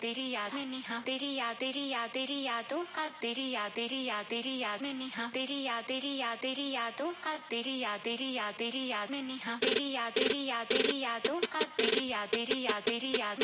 तेरी याद में निहा तेरी यादों का तेरी याद में निहा तेरी यादों का तेरी याद में निहा तेरी यादों का तेरी याद में निहा तेरी याद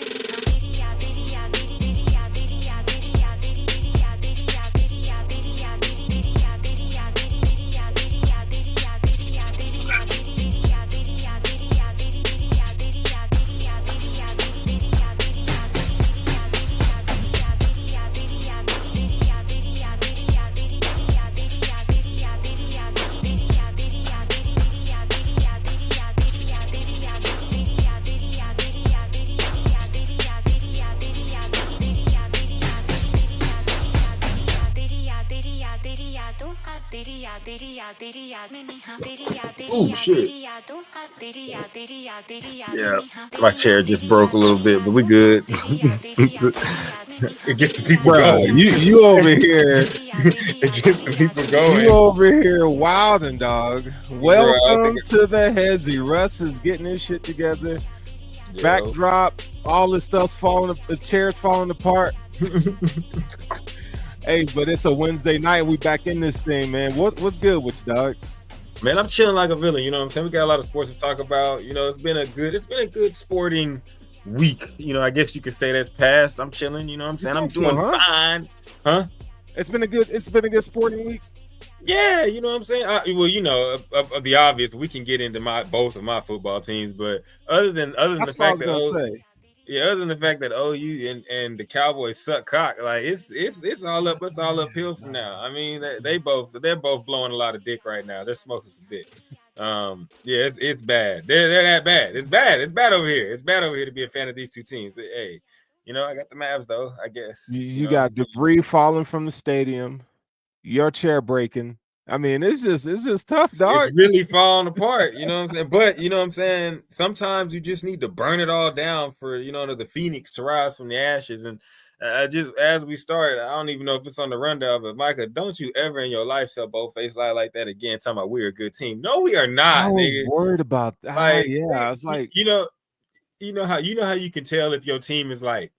Oh shit! Yeah, my chair just broke a little bit, but we good. It gets the people Bruh, going. you over here. It gets the people going. You over here wilding, dog. Welcome Bruh, to the Hesi. Russ is getting his shit together. Yo. Backdrop, all this stuff's falling, the chair's falling apart. Hey, but it's a Wednesday night. We back in this thing, man. What's good with you, dog? Man, I'm chilling like a villain. You know what I'm saying? We got a lot of sports to talk about. You know, it's been a good sporting week. You know, I guess you could say that's past. I'm chilling. You know what I'm saying? I'm doing fine. Huh? It's been a good sporting week. Yeah, you know what I'm saying? Well, you know, of the obvious, we can get into both of my football teams, but other than the fact that other than the fact that OU and the Cowboys suck cock, like it's all uphill from now. I mean, they're both blowing a lot of dick right now. They're smoking some dick. Yeah, it's bad. They're that bad. It's bad. It's bad over here. It's bad over here to be a fan of these two teams. Hey, you know, I got the Mavs though, I guess. You got debris falling from the stadium, your chair breaking. I mean, it's just tough, dog. It's really falling apart, you know what I'm saying? But you know what I'm saying? Sometimes you just need to burn it all down for, you know, the phoenix to rise from the ashes. And just as we started, I don't even know if it's on the rundown, but Micah, don't you ever in your life tell bold-faced lie like that again, talking about we're a good team. No, we are not. I was worried about that. Like, I was like, you know how you can tell if your team is like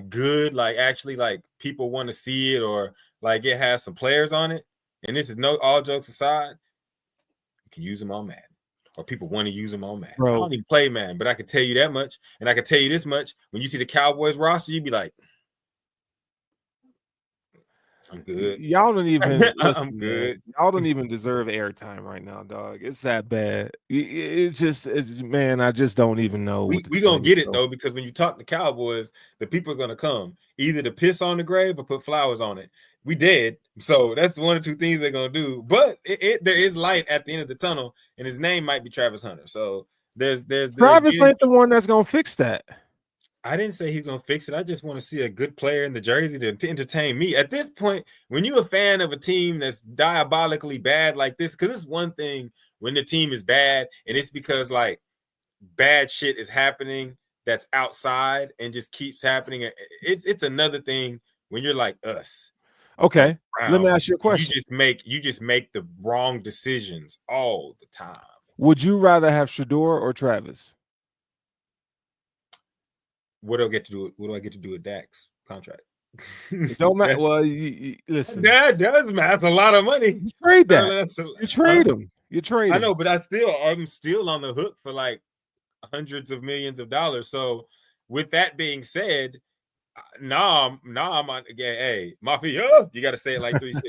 good, like actually like people want to see it, or like it has some players on it. And this is all jokes aside, you can use them on Madden, or people want to use them on Madden. Bro. I don't even play Madden, but I can tell you that much, and I can tell you this much: when you see the Cowboys roster, you'd be like, "I'm good." Y'all don't even. I'm good. Y'all don't even deserve airtime right now, dog. It's that bad. It's man. I just don't even know. We gonna get it though, because when you talk to Cowboys, the people are gonna come either to piss on the grave or put flowers on it. We dead, so that's one or two things they're gonna do. But there is light at the end of the tunnel, and his name might be Travis Hunter. So there's Travis ain't the one that's gonna fix that. I didn't say he's gonna fix it. I just want to see a good player in the jersey to entertain me. At this point, when you're a fan of a team that's diabolically bad like this, because it's one thing when the team is bad, and it's because like bad shit is happening that's outside and just keeps happening. It's another thing when you're like us. Okay, let me ask you a question. You just make the wrong decisions all the time. Would you rather have Sheduer or Travis? What do I get to do? What do I get to do with Dak's contract? It don't matter. Well, listen. That does matter. That's a lot of money. You trade that. You trade him. You trade him. I know, but I'm still on the hook for like hundreds of millions of dollars. So, with that being said, I'm on again. Hey, Mafia, you got to say it like 3-6.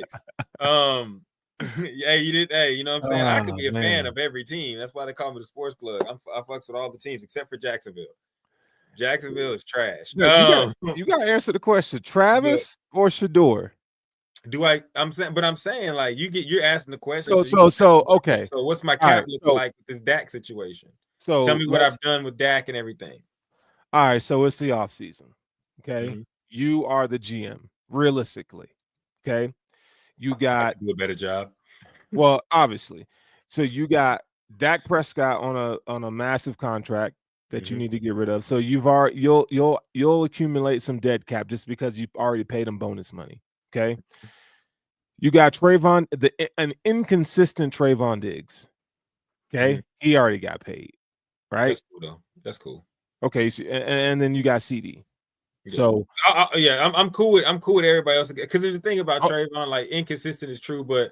Hey, you did. Hey, you know what I'm saying? I could be a fan of every team. That's why they call me the sports plug. I fucks with all the teams except for Jacksonville. Jacksonville is trash. You got to answer the question: Travis or Sheduer? I'm saying like you're asking the question. Okay. So what's my cap look like with this Dak situation? So tell me what I've done with Dak and everything. All right, so it's the offseason. Okay, you are the GM. Realistically, okay, you got do a better job. Well, obviously, so you got Dak Prescott on a massive contract that you need to get rid of. So you'll accumulate some dead cap just because you've already paid him bonus money. Okay, you got an inconsistent Trayvon Diggs. Okay, he already got paid, right? That's cool though. That's cool. Okay, so, and then you got CD. So I'm cool with everybody else because there's the thing about Trayvon, like inconsistent is true, but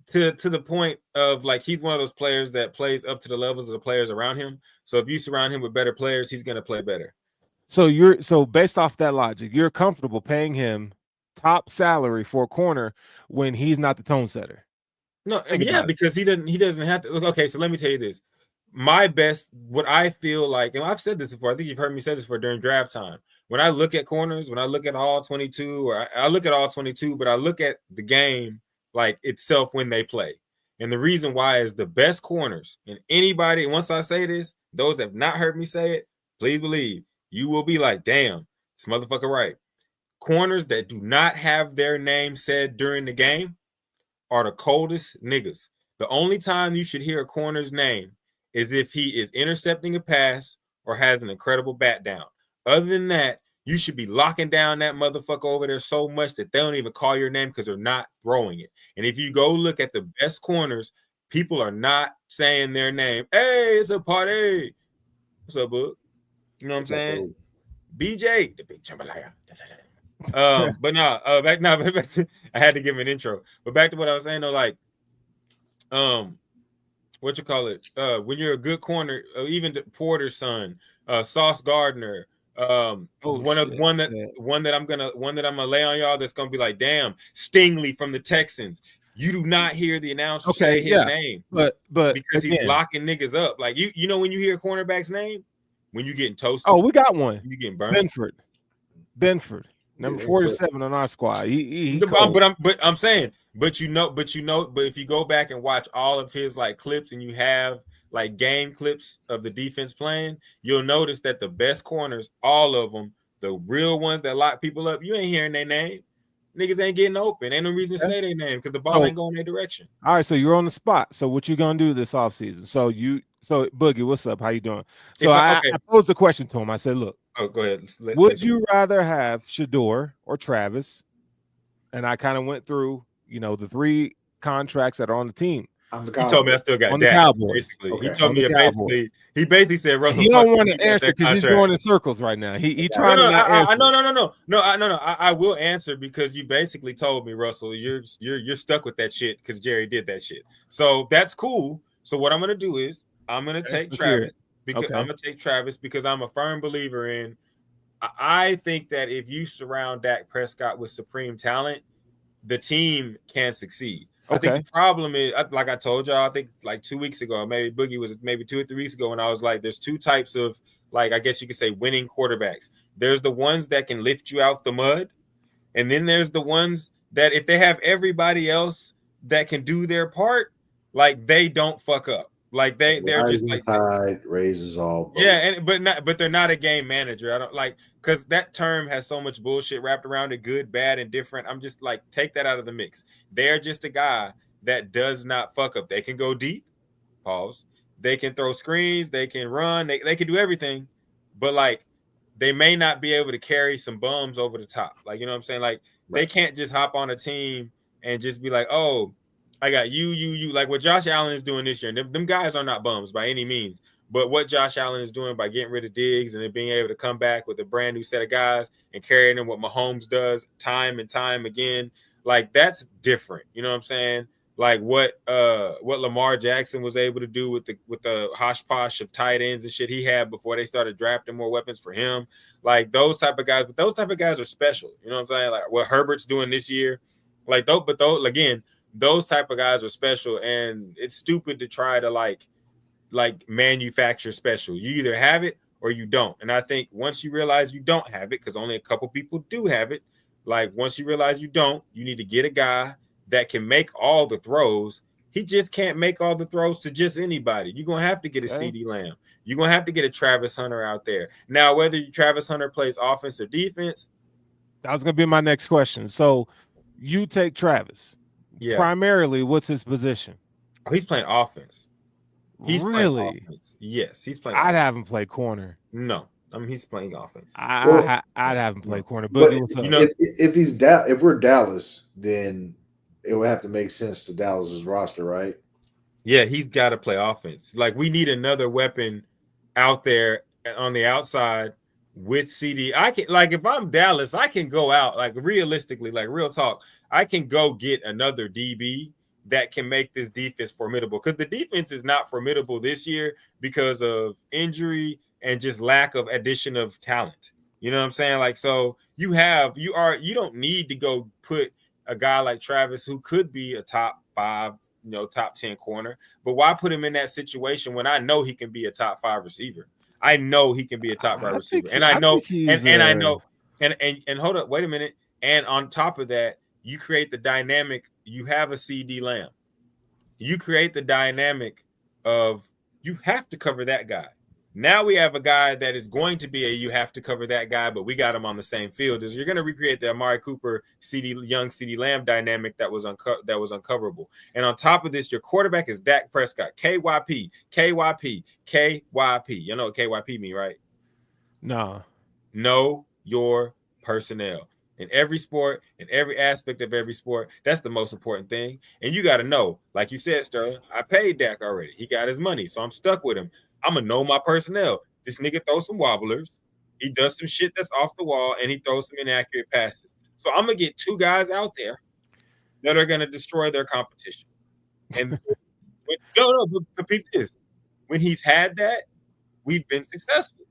to the point of like he's one of those players that plays up to the levels of the players around him. So if you surround him with better players, he's gonna play better. So based off that logic, you're comfortable paying him top salary for a corner when he's not the tone setter. No, because he doesn't have to. Okay, so let me tell you this. My best, what I feel like, and I've said this before, I think you've heard me say this before during draft time. When I look at corners, when I look at all 22, or I look at all 22, but I look at the game like itself when they play. And the reason why is the best corners, and anybody, once I say this, those that have not heard me say it, please believe, you will be like, damn, this motherfucker right. Corners that do not have their name said during the game are the coldest niggas. The only time you should hear a corner's name is if he is intercepting a pass or has an incredible bat down. Other than that, you should be locking down that motherfucker over there so much that they don't even call your name because they're not throwing it. And if you go look at the best corners, people are not saying their name. Hey, it's a party. What's up, Book? You know what I'm saying? BJ, the big jambalaya. But back to, I had to give him an intro. But back to what I was saying though, like, what you call it? When you're a good corner, even Porter's son, Sauce Gardner, one that I'm gonna lay on y'all that's gonna be like, damn, Stingley from the Texans. You do not hear the announcer say his name, but because he's locking niggas up. Like you know when you hear a cornerback's name, when you getting toasted. Oh, we got one. You getting burned. Benford. Number 47 on our squad. But if you go back and watch all of his like clips and you have like game clips of the defense playing, you'll notice that the best corners, all of them, the real ones that lock people up, you ain't hearing their name. Niggas ain't getting open. Ain't no reason to say their name because the ball ain't going their direction. All right, so you're on the spot. So what you gonna do this offseason? So Boogie, what's up? How you doing? So I posed the question to him. I said, look. Oh, go ahead. Would you rather have Sheduer or Travis? And I kind of went through, the 3 contracts that are on the team. He told me I still got Dak. Cowboys. Okay. He told me he basically said Russell. He don't want to answer because he's going in circles right now. He trying to not answer. No. I will answer because you basically told me, Russell, you're stuck with that shit because Jerry did that shit. So that's cool. So what I'm gonna do is I'm gonna take Travis. Because I'm gonna take Travis because I'm a firm believer in. I think that if you surround Dak Prescott with supreme talent, the team can succeed. I think the problem is, like I told y'all, I think like 2 weeks ago, maybe Boogie was maybe 2 or 3 weeks ago, when I was like, there's 2 types of, like, I guess you could say winning quarterbacks. There's the ones that can lift you out the mud, and then there's the ones that if they have everybody else that can do their part, like they don't fuck up. Like they're just like tide raises all boats. Yeah, but they're not a game manager. I don't like, because that term has so much bullshit wrapped around it, good, bad, and different. I'm just like, take that out of the mix. They're just a guy that does not fuck up. They can go deep, pause. They can throw screens, they can run, they can do everything, but like they may not be able to carry some bums over the top. Like, you know what I'm saying? Like They can't just hop on a team and just be like, oh, I got you. Like what Josh Allen is doing this year. Them guys are not bums by any means. But what Josh Allen is doing by getting rid of Diggs and then being able to come back with a brand new set of guys and carrying them what Mahomes does time and time again, like that's different. You know what I'm saying? Like what Lamar Jackson was able to do with the hosh posh of tight ends and shit he had before they started drafting more weapons for him. Like those type of guys, but those type of guys are special. You know what I'm saying? Like what Herbert's doing this year. Like those again. Those type of guys are special, and it's stupid to try to like manufacture special. You either have it or you don't. And I think once you realize you don't have it, because only a couple people do have it, like once you realize you don't, you need to get a guy that can make all the throws. He just can't make all the throws to just anybody. You're going to have to get a CeeDee Lamb. You're going to have to get a Travis Hunter out there. Now, whether Travis Hunter plays offense or defense. That was going to be my next question. So you take Travis. Yeah. Primarily, what's his position? Oh, he's playing offense. He's really? Playing offense. Yes, he's playing. I'd have him play corner. No, I mean he's playing offense. I'd have him play corner. But if we're Dallas, then it would have to make sense to Dallas's roster, right? Yeah, he's got to play offense. Like we need another weapon out there on the outside with CD. I can, like, if I'm Dallas, I can go out, like, realistically, like, real talk, I can go get another DB that can make this defense formidable, because the defense is not formidable this year because of injury and just lack of addition of talent. You know what I'm saying? Like, so you don't need to go put a guy like Travis, who could be a top 5, top 10 corner, but why put him in that situation when I know he can be a top 5 receiver? I know he can be a top 5 receiver. And I know, and hold up, wait a minute. And on top of that, you create the dynamic. You have a CD Lamb. You create the dynamic of you have to cover that guy. Now we have a guy that is going to be you have to cover that guy, but we got him on the same field. You're going to recreate the Amari Cooper, young CD Lamb dynamic that was uncoverable. And on top of this, your quarterback is Dak Prescott. KYP. You know what KYP mean, right? No. Know your personnel. In every sport, in every aspect of every sport, that's the most important thing. And you got to know, like you said, Sterling, I paid Dak already. He got his money, so I'm stuck with him. I'm going to know my personnel. This nigga throws some wobblers. He does some shit that's off the wall, and he throws some inaccurate passes. So I'm going to get 2 guys out there that are going to destroy their competition. And but peep this. When he's had that, we've been successful.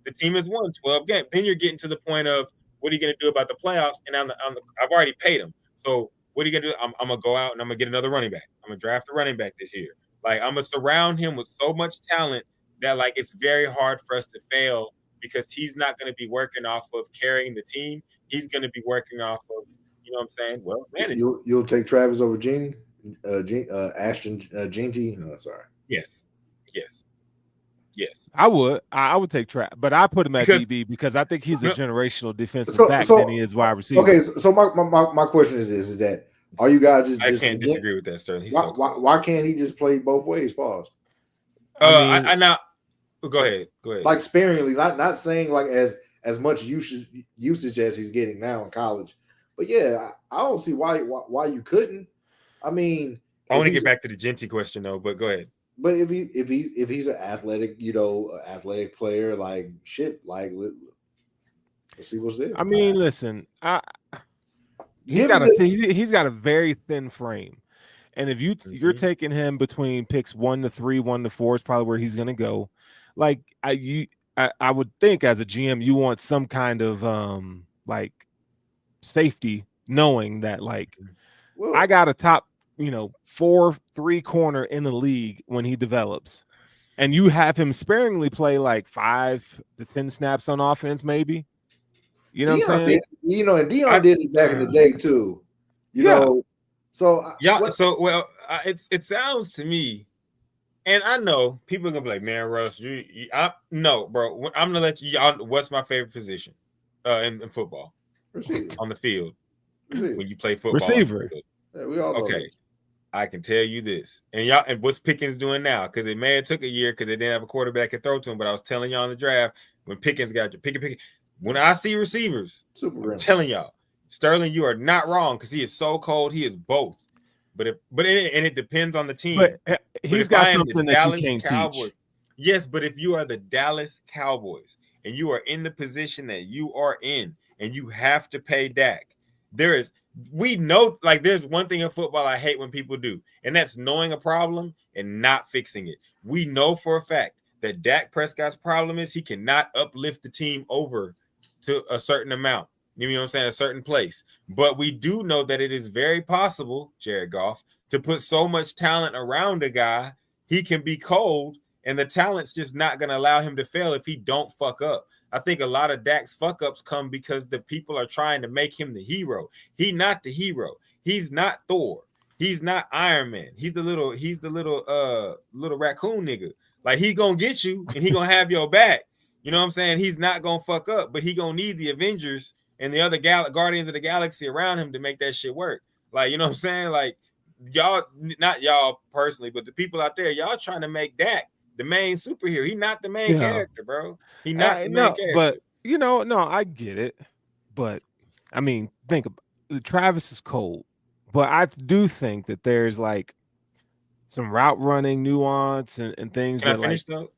The team has won 12 games. Then you're getting to the point of, what are you going to do about the playoffs? And I've already paid him. So what are you going to do? I'm going to go out and I'm going to get another running back. I'm going to draft a running back this year. Like, I'm going to surround him with so much talent that, like, it's very hard for us to fail, because he's not going to be working off of carrying the team. He's going to be working off of, you know what I'm saying? Well, man, you'll take Travis over Ashton Jeanty? No, sorry. Yes. I would take Travis, but I put him at DB because I think he's a generational defensive back than he is wide receiver. Okay, so my question is that, are you guys just? I can't disagree with that, Sterling. Why can't he just play both ways? Pause. I now go ahead. Like, sparingly, not saying like as much usage as he's getting now in college, but yeah, I don't see why you couldn't. I mean, I want to get back to the Genty question though, but go ahead. But if he's an athletic, athletic player, like, shit, like, let's see what's there. I mean, listen, he's got a very thin frame, and if you're taking him between picks 1 to 3, 1 to 4 is probably where he's gonna go. Like, I would think as a GM you want some kind of like safety, knowing that, like, I got a top 4-3 corner in the league when he develops, and you have him sparingly play like 5 to 10 snaps on offense, maybe. You know what I'm saying? And Deion did it back in the day too. You know, so it sounds to me, and I know people are gonna be like, "Man, Russ, no, bro. I'm gonna let you. What's my favorite position in football? Receiver. On the field when you play football? Receiver. Yeah, we all know okay. this. I can tell you this, and what's Pickens doing now? Because it may have took a year because they didn't have a quarterback to throw to him. But I was telling y'all in the draft, when Pickens got your pick. When I see receivers, I'm telling y'all, Sterling, you are not wrong, because he is so cold. He is both. But it depends on the team. But he's got something that you can't teach. Yes, but if you are the Dallas Cowboys and you are in the position that you are in, and you have to pay Dak, we know, like, there's one thing in football I hate when people do, and that's knowing a problem and not fixing it. We know for a fact that Dak Prescott's problem is he cannot uplift the team over to a certain amount. You know what I'm saying? A certain place. But we do know that it is very possible, Jared Goff, to put so much talent around a guy, he can be cold, and the talent's just not going to allow him to fail if he don't fuck up. I think a lot of Dak's fuck-ups come because the people are trying to make him the hero. He's not the hero. He's not Thor. He's not Iron Man. He's the little raccoon nigga. Like, he gonna get you and he gonna have your back. You know what I'm saying? He's not gonna fuck up, but he gonna need the Avengers and the other Guardians of the Galaxy around him to make that shit work. Like, you know what I'm saying? Like, y'all, not y'all personally, but the people out there, y'all trying to make Dak the main superhero. He's not the main character, bro. He's not the main character. But I get it. But I mean, think about it. Travis is cold, but I do think that there's like some route running nuance and things. Can I finish though?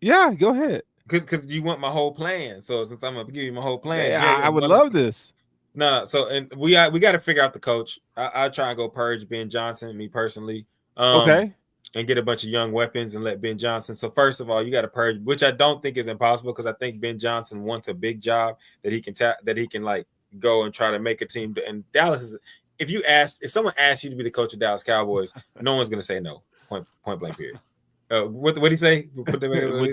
Yeah, go ahead. because you want my whole plan. So since I'm gonna give you my whole plan, Yeah, Jerry, I would love this. No. So and we got to figure out the coach. I'll try and go purge Ben Johnson, me personally. Okay. And get a bunch of young weapons and let Ben Johnson. So first of all, you got to purge, which I don't think is impossible because I think Ben Johnson wants a big job that he can like go and try to make a team. And Dallas is, if someone asks you to be the coach of Dallas Cowboys, no one's gonna say no. Point blank period. What did he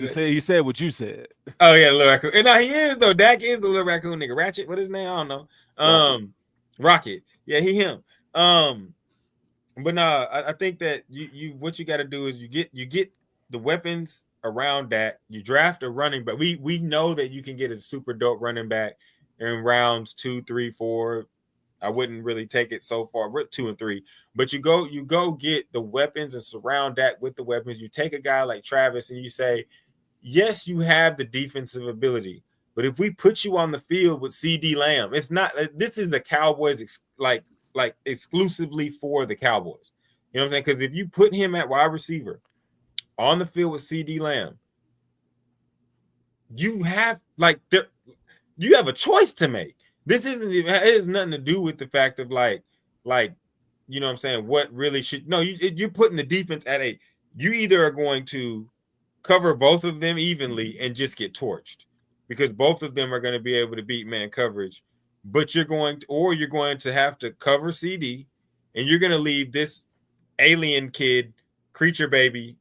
say? He said what you said. Oh yeah, the little raccoon. And no, he is though. Dak is the little raccoon nigga. Ratchet. What is his name? I don't know. Rocket. Yeah, him. But no, I think that you what you got to do is you get the weapons around Dak. You draft a running back. We know that you can get a super dope running back in rounds 2, 3, 4. I wouldn't really take it so far. We're 2 and 3, but you go get the weapons and surround Dak with the weapons. You take a guy like Travis and you say, yes, you have the defensive ability, but if we put you on the field with CD Lamb, it's not. This is the Cowboys like exclusively for the Cowboys. You know what I'm saying? Because if you put him at wide receiver on the field with CD Lamb, you have a choice to make. This it has nothing to do with the fact of like, you know what I'm saying, what really should, no, you're putting the defense at you either are going to cover both of them evenly and just get torched because both of them are going to be able to beat man coverage, but you're going to have to cover CD and you're going to leave this alien kid, creature baby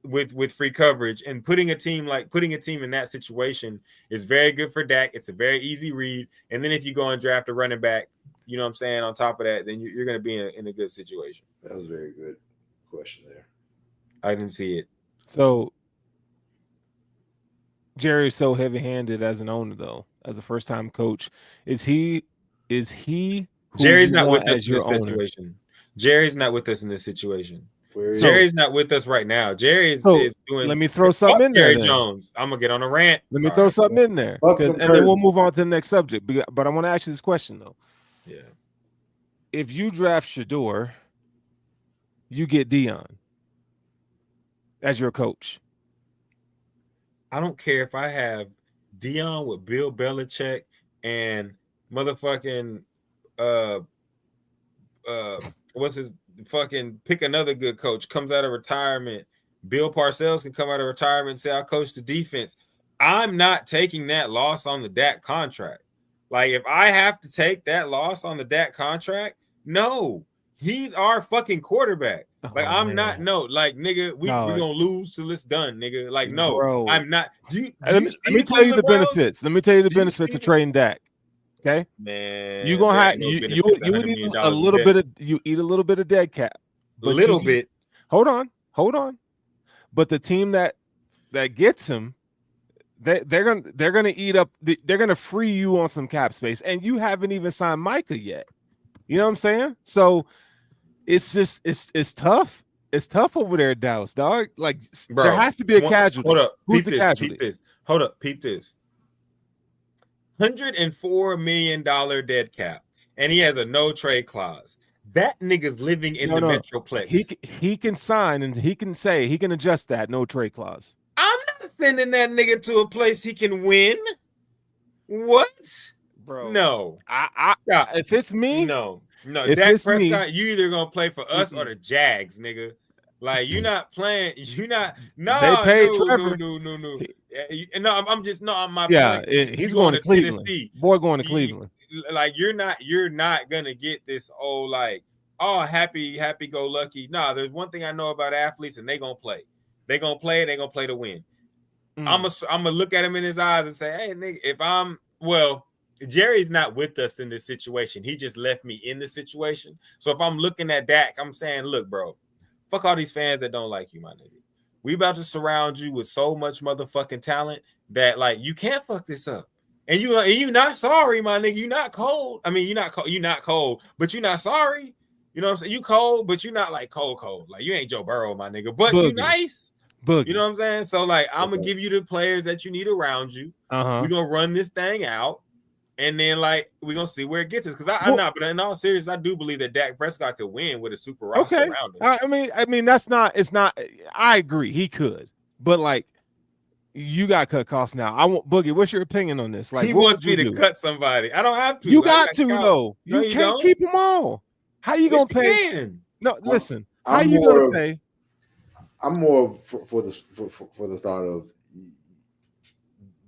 with free coverage, and putting a team in that situation is very good for Dak. It's a very easy read. And then if you go and draft a running back, you know what I'm saying, on top of that, then you're going to be in a good situation. That was a very good question there. I didn't see it. So Jerry's so heavy-handed as an owner, though, as a first-time coach. Is he Jerry's not with us in this situation. Jerry's not with us in this situation. Jerry's not with us right now. Jerry is doing. Let me throw something in there. Jerry Jones. I'm gonna get on a rant. Let me throw something in there, and then we'll move on to the next subject. But I want to ask you this question though. Yeah. If you draft Sheduer, you get Deion as your coach. I don't care if I have Deion with Bill Belichick and motherfucking what's his fucking pick another good coach comes out of retirement. Bill Parcells can come out of retirement and say, I'll coach the defense. I'm not taking that loss on the Dak contract. Like, if I have to take that loss on the Dak contract, no, he's our fucking quarterback. Like, I'm not, like, nigga, we gonna lose till it's done, nigga. Like, no, bro. I'm not. Let me tell you the benefits. Let me tell you the benefits of trading Dak. Okay, man, you gonna have you would eat a little bit of dead cap. A little bit. Hold on. But the team that gets him, they're gonna eat up. They're gonna free you on some cap space, and you haven't even signed Micah yet. You know what I'm saying? So it's just it's tough. It's tough over there at Dallas, dog. Like, bro, there has to be a casualty. Hold up. Who's the casualty? Peep this. Hold up. Peep this. $104 million dead cap, and he has a no trade clause. That nigga's living in the Metroplex. He can sign and he can say he can adjust that no trade clause. I'm not sending that nigga to a place he can win. What, bro? No, if it's me, no. Dak Prescott, you either gonna play for us or the Jags, nigga. Like, you're not playing. You're not. No, they paid Trevor. No. I'm just I'm my. Yeah, he's going to Cleveland. Tennessee. Boy, going to Cleveland. Like, you're not gonna get this old like, oh, happy go lucky. Nah, there's one thing I know about athletes, and they gonna play. They gonna play. They gonna play to win. I'm gonna look at him in his eyes and say, hey, nigga, Jerry's not with us in this situation. He just left me in the situation. So if I'm looking at Dak, I'm saying, look, bro. Fuck all these fans that don't like you, my nigga. We about to surround you with so much motherfucking talent that, like, you can't fuck this up. And you not sorry, my nigga. You not cold. I mean, you're not cold, but you're not sorry. You know what I'm saying? You cold, but you're not like cold. Like, you ain't Joe Burrow, my nigga. But you nice. Boogie. You know what I'm saying? So, like, I'm gonna give you the players that you need around you. We're gonna run this thing out. And then, like, we're going to see where it gets us. Because but in all seriousness, I do believe that Dak Prescott could win with a super roster around him. I mean, I agree. He could. But, like, You got cut costs now. I want Boogie. What's your opinion on this? Like, he what wants would me you to do? cut somebody. I don't have to. You got to though. No, you can't keep them all. How you gonna pay? Can. No, listen. I'm how you gonna pay? I'm more for the thought of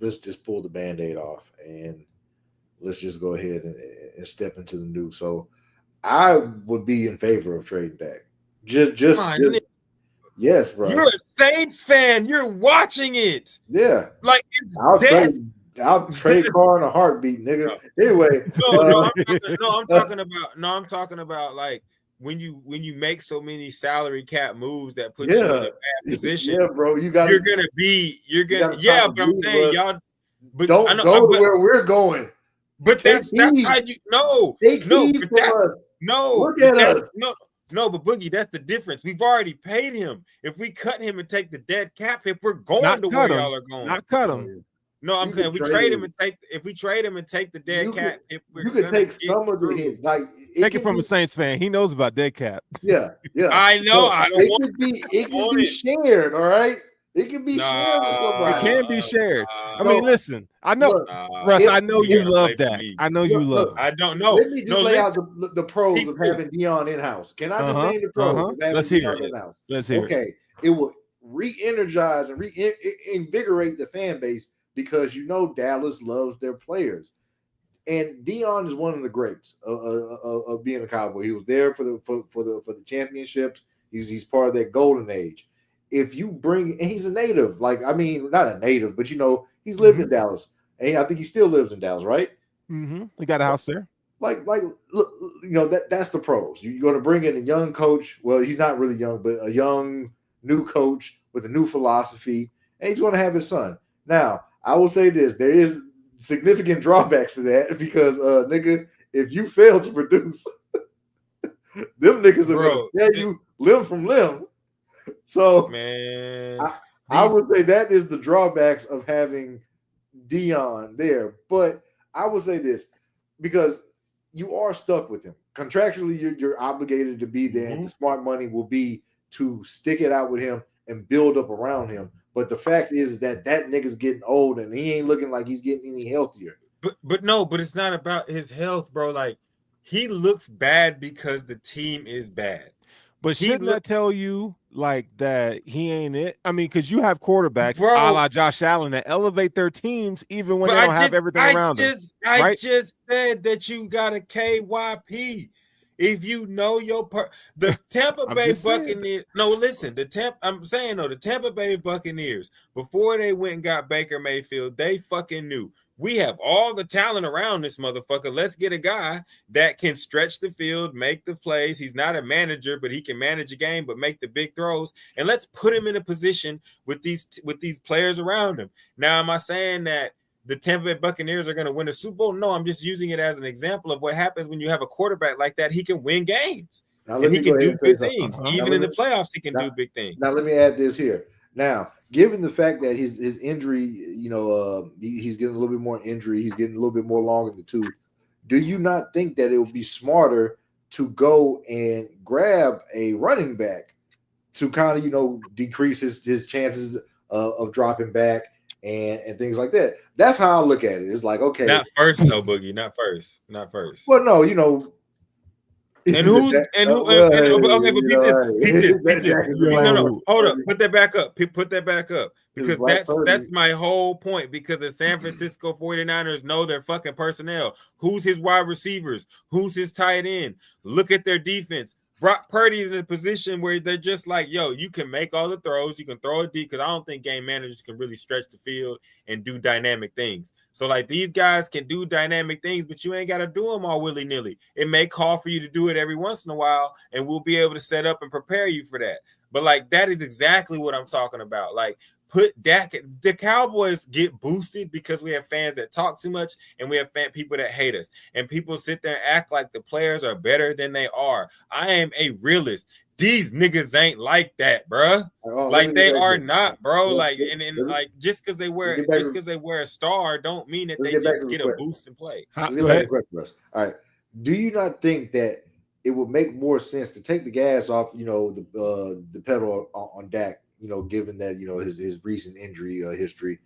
let's just pull the Band-Aid off and let's just go ahead and step into the new. So I would be in favor of trading Dak. Just yes, bro. You're a Saints fan. You're watching it. Yeah. Like it's dead. I'll trade Carr in a heartbeat, nigga. No. Anyway. I'm talking about like when you make so many salary cap moves that put you in a bad position. Yeah, bro. But I'm saying y'all but don't go to where we're going. But that's how you look at us. No, but Boogie, that's the difference. We've already paid him. If we cut him and take the dead cap hit, we're going to where y'all are going. Not cut him. No, I'm saying we trade him and take the dead cap hit. You can take some of the hit. Like take it from a Saints fan. He knows about dead cap. Yeah. I know. It can be shared, all right? It can be shared with somebody. It can be shared. I mean, listen. I know, Russ. I know you love that. I know you love. I don't know. Let me just lay out the pros of having Deion in house. Can I just name the pros? Let's hear it. Let's hear it. Okay, it will re-energize and reinvigorate the fan base because Dallas loves their players, and Deion is one of the greats of being a Cowboy. He was there for the championships. He's part of that golden age. If you bring, and he's a native, not a native, but he's lived in Dallas, and I think he still lives in Dallas, right? Mm-hmm. He got a house there. Look, that's the pros. You're going to bring in a young coach. Well, he's not really young, but a young new coach with a new philosophy, and he's going to have his son. Now, I will say this: there is significant drawbacks to that because, nigga, if you fail to produce, them niggas are going to tell you limb from limb. So, man, I would say that is the drawbacks of having Deion there. But I would say this because you are stuck with him contractually. You're obligated to be there, and the smart money will be to stick it out with him and build up around him. But the fact is that nigga's getting old, and he ain't looking like he's getting any healthier. But it's not about his health, bro. Like he looks bad because the team is bad. But shouldn't that tell you like that he ain't it? I mean, because you have quarterbacks a la Josh Allen that elevate their teams even when they don't have everything around them. I just said that you got a KYP. If you know the Tampa Bay Buccaneers. No, listen, the Tampa Bay Buccaneers, before they went and got Baker Mayfield, they fucking knew. We have all the talent around this motherfucker. Let's get a guy that can stretch the field, make the plays. He's not a manager, but he can manage a game, but make the big throws. And let's put him in a position with these players around him. Now, am I saying that the Tampa Bay Buccaneers are going to win a Super Bowl? No, I'm just using it as an example of what happens when you have a quarterback like that. He can win games. And he can do good things. Even in the playoffs, he can do big things. Now, let me add this here. Now, given the fact that his injury, he's getting a little bit more injury, he's getting a little bit more long in the tooth. Do you not think that it would be smarter to go and grab a running back to kind of, decrease his chances of dropping back and things like that? That's how I look at it. It's like, okay. Not first, no, Boogie. Not first. Well, no, And who? Okay, but no. Hold up. Put that back up. Because that's my whole point. Because the San Francisco 49ers know their fucking personnel. Who's his wide receivers? Who's his tight end? Look at their defense. Brock Purdy's in a position where they're just like, yo, you can make all the throws. You can throw it deep because I don't think game managers can really stretch the field and do dynamic things. So, like, these guys can do dynamic things, but you ain't got to do them all willy-nilly. It may call for you to do it every once in a while, and we'll be able to set up and prepare you for that. But, like, that is exactly what I'm talking about. Like, put Dak. The Cowboys get boosted because we have fans that talk too much and we have people that hate us. And people sit there and act like the players are better than they are. I am a realist. These niggas ain't like that, bro. Like they are not, bro. Like and like just because they wear a star don't mean that they just get a boost and play. Go ahead. All right. Do you not think that it would make more sense to take the gas off, the pedal on Dak given that his recent injury history,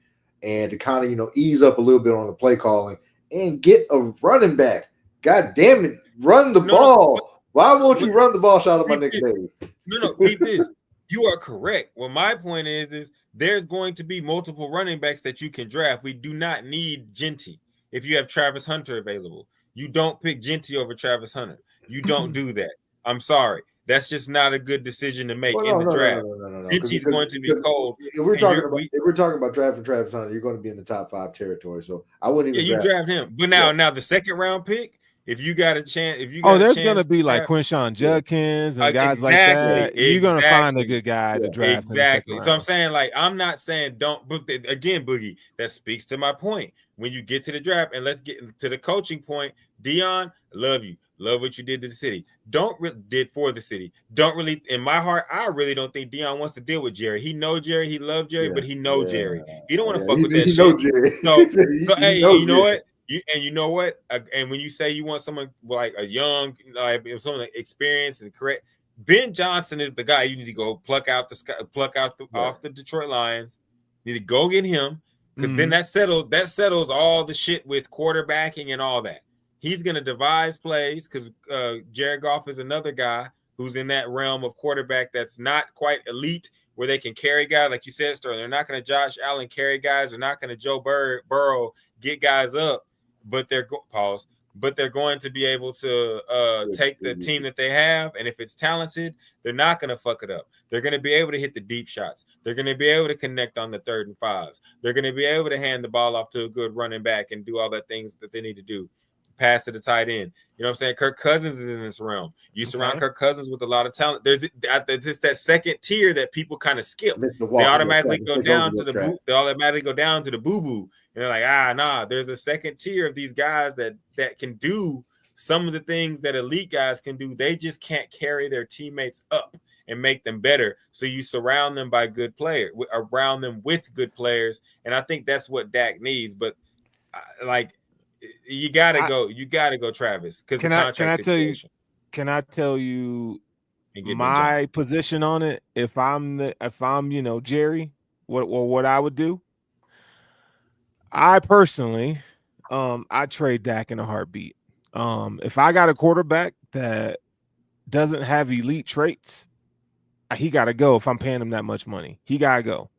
and to kind of ease up a little bit on the play calling and get a running back. God damn it, run the ball. Why won't you run the ball? Shout out my nigga Dave. No, keep this. You are correct. Well, my point is there's going to be multiple running backs that you can draft. We do not need Genty if you have Travis Hunter available. You don't pick Genty over Travis Hunter. You don't do that. I'm sorry. That's just not a good decision to make in the draft. No. Genty's going to be cold. If we're talking about drafting Travis Hunter, you're going to be in the top 5 territory. So I wouldn't even. Yeah, you draft him. But now the second round pick, if you got a chance, there's going to be like Quinshon Judkins and guys like that. You're going to find a good guy to draft. Exactly. So I'm saying, like, I'm not saying don't. But again, Boogie, that speaks to my point. When you get to the draft, and let's get to the coaching point, Deion, love you. Love what you did to the city. Did for the city. Don't really, in my heart, I really don't think Deion wants to deal with Jerry. He know Jerry, he love Jerry, but he know Jerry. He don't want to fuck with that shit. Jerry. So hey, you know what? You know what? And when you say you want someone like a young, like someone experienced and correct, Ben Johnson is the guy you need to go off the Detroit Lions. You need to go get him, because then that settles all the shit with quarterbacking and all that. He's going to devise plays, because Jared Goff is another guy who's in that realm of quarterback that's not quite elite, where they can carry guys, like you said, Sterling. They're not going to Josh Allen carry guys. They're not going to Joe Burrow get guys up, but they're going to be able to take the team that they have, and if it's talented, they're not going to fuck it up. They're going to be able to hit the deep shots. They're going to be able to connect on the 3rd and 5s. They're going to be able to hand the ball off to a good running back and do all the things that they need to do. Pass to the tight end. You know what I'm saying? Kirk Cousins is in this realm. You surround Kirk Cousins with a lot of talent. There's just that second tier that people kind of skip. They automatically go down to the boo-boo. And they're like, nah. There's a second tier of these guys that can do some of the things that elite guys can do. They just can't carry their teammates up and make them better. So you surround them by good players, around them with good players. And I think that's what Dak needs. But you gotta go, Travis. Because can I tell you my position on it? If I'm Jerry, what I would do? I personally, I trade Dak in a heartbeat. If I got a quarterback that doesn't have elite traits, he gotta go. If I'm paying him that much money, he gotta go.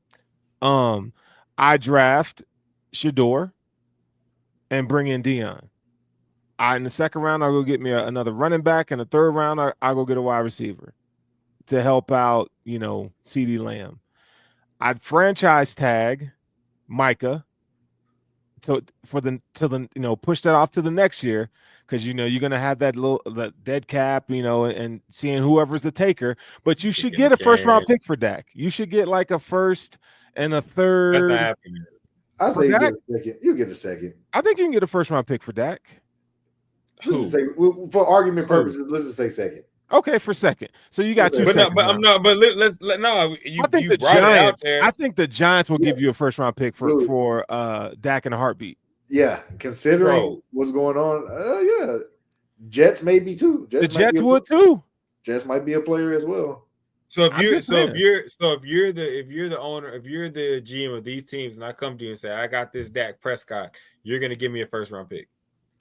I draft Sheduer and bring in Deion. In the second round, I'll go get me another running back. In the third round, I'll go get a wide receiver to help out, CeeDee Lamb. I'd franchise tag Micah to push that off to the next year, because you're gonna have that dead cap, and seeing whoever's a taker. But you should get a first round pick for Dak. You should get like a first and a third. That's not happening. I say you get a second. You get a second. I think you can get a first round pick for Dak. For argument purposes, let's just say second. Okay, for second. So you got 2 seconds. I think the Giants will give you a first round pick for Dak in a heartbeat. Yeah, considering what's going on. Yeah, Jets maybe too. The Jets would too. Jets might be a player as well. So if you're the owner, if you're the GM of these teams, and I come to you and say, I got this Dak Prescott, you're gonna give me a first round pick.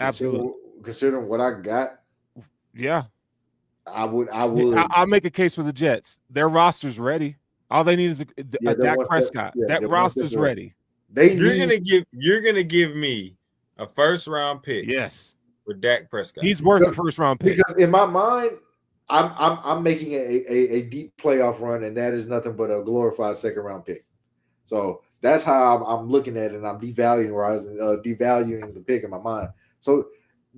Absolutely. Considering what I got, yeah, I would. I'll make a case for the Jets. Their roster's ready. All they need is a Dak Prescott. That roster's ready. You're gonna give me a first round pick. Yes, for Dak Prescott. He's worth a first round pick. Because in my mind, I'm making a deep playoff run, and that is nothing but a glorified second round pick. So that's how I'm looking at it, and I'm devaluing the pick in my mind. So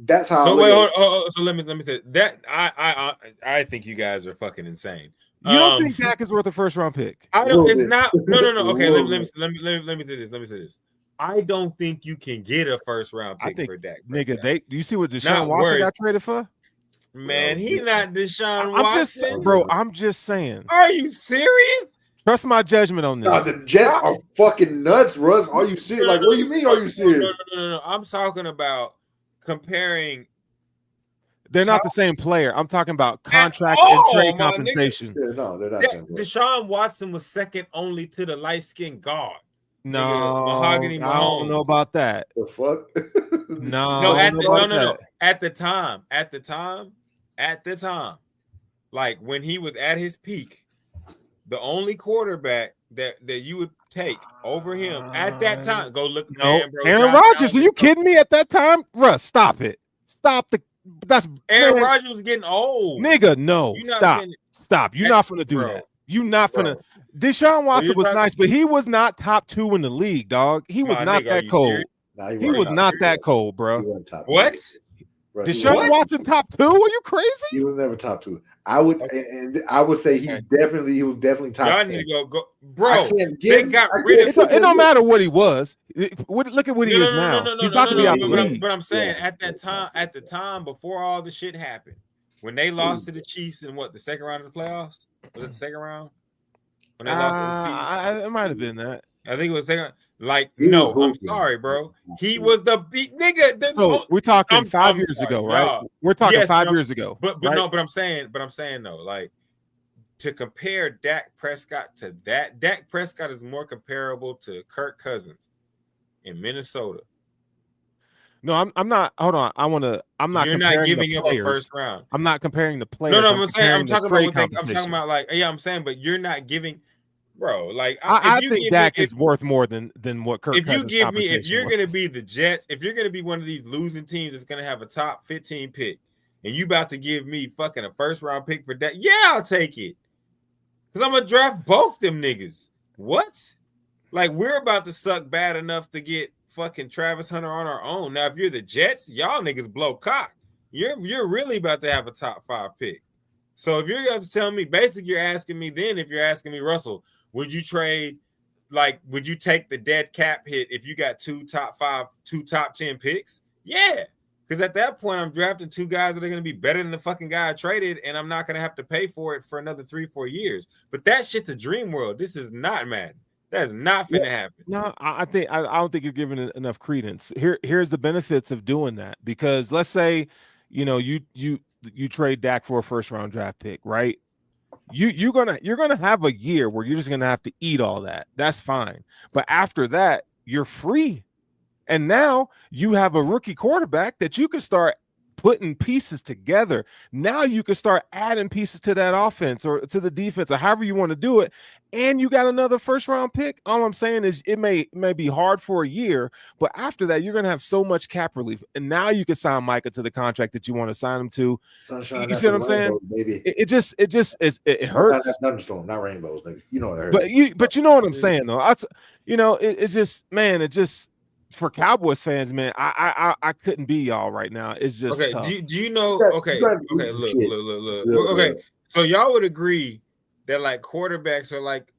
that's how. So let me say that I think you guys are fucking insane. You don't think Dak is worth a first round pick? I don't. It's not. No. Okay, let me do this. Let me say this. I don't think you can get a first round pick for Dak. Nigga, do you see what Deshaun Watson got traded for? Man, he's not Deshaun Watson. I'm just saying. Are you serious? Trust my judgment on this. No, the Jets are fucking nuts, Russ. Are you serious? Like, what do you mean? Are you serious? No. I'm talking about comparing They're not the same player. I'm talking about contract and trade compensation. Yeah, no, they're not the same player. Deshaun Watson was second only to the light-skinned guard. No, Mahogany Mahomes. I don't know about that. The fuck? No. At the time, like when he was at his peak, the only quarterback that you would take over him at that time. Go look. No, man, bro, Aaron Rodgers. Are you kidding me? At that time, Russ, stop it. Stop the. That's Aaron Rodgers was getting old, nigga. No, stop. You're not gonna do that. You're not gonna. Deshaun Watson was nice, but he was not top 2 in the league, dog. He was not that cold. He was not that cold, bro. What? Deshaun Watson top 2? Are you crazy? He was never top 2. I would say he was definitely top. Y'all need to go, bro. They got rid of. It don't matter what he was. Look at what he is now. He's about to be out the league. But I'm saying at the time before all the shit happened, when they lost to the Chiefs in the second round of the playoffs? Was it the second round? When they lost to the Chiefs? It might have been that. I think it was second. Like, no, I'm sorry, bro. He was the beat nigga. So we're talking 5 years ago, right? We're talking 5 years ago. But I'm saying though, like, to compare Dak Prescott to that, Dak Prescott is more comparable to Kirk Cousins in Minnesota. No, I'm not. Hold on. I'm not. You're not giving up a first round. I'm not comparing the players. No, I'm saying I'm talking about like, yeah, I'm saying, but you're not giving. Bro, like I think Dak is worth more than what Kirk. If you're gonna be the Jets, if you're gonna be one of these losing teams that's gonna have a top 15 pick, and you about to give me fucking a first round pick for that, yeah, I'll take it. Cause I'm gonna draft both them niggas. What? Like we're about to suck bad enough to get fucking Travis Hunter on our own. Now, if you're the Jets, y'all niggas blow cock. You're really about to have a top 5 pick. So if you're going to tell me, basically, you're asking me then, if you're asking me, Russell, would you trade, like, would you take the dead cap hit if you got 2 top 10 picks? Yeah. Because at that point, I'm drafting 2 guys that are going to be better than the fucking guy I traded, and I'm not going to have to pay for it for another 3-4 years. But that shit's a dream world. This is not Madden. That's not finna happen. No, I don't think you're giving it enough credence. Here's the benefits of doing that. Because let's say, you trade Dak for a first round draft pick, right? You're gonna have a year where you're just gonna have to eat all that. That's fine. But after that, you're free. And now you have a rookie quarterback that you can start putting pieces together. Now you can start adding pieces to that offense or to the defense or however you want to do it. And you got another first round pick. All I'm saying is it may be hard for a year, but after that, you're going to have so much cap relief. And now you can sign Micah to the contract that you want to sign him to. Sunshine, you see what I'm saying? Baby. It hurts. Thunderstorm, not rainbows, nigga. You know what it hurts. But you know what I'm saying, though. It's just, man, it just, for Cowboys fans, man, I couldn't be y'all right now. It's just okay. Tough. Do you know? Okay. Look. Okay, so y'all would agree that like quarterbacks are like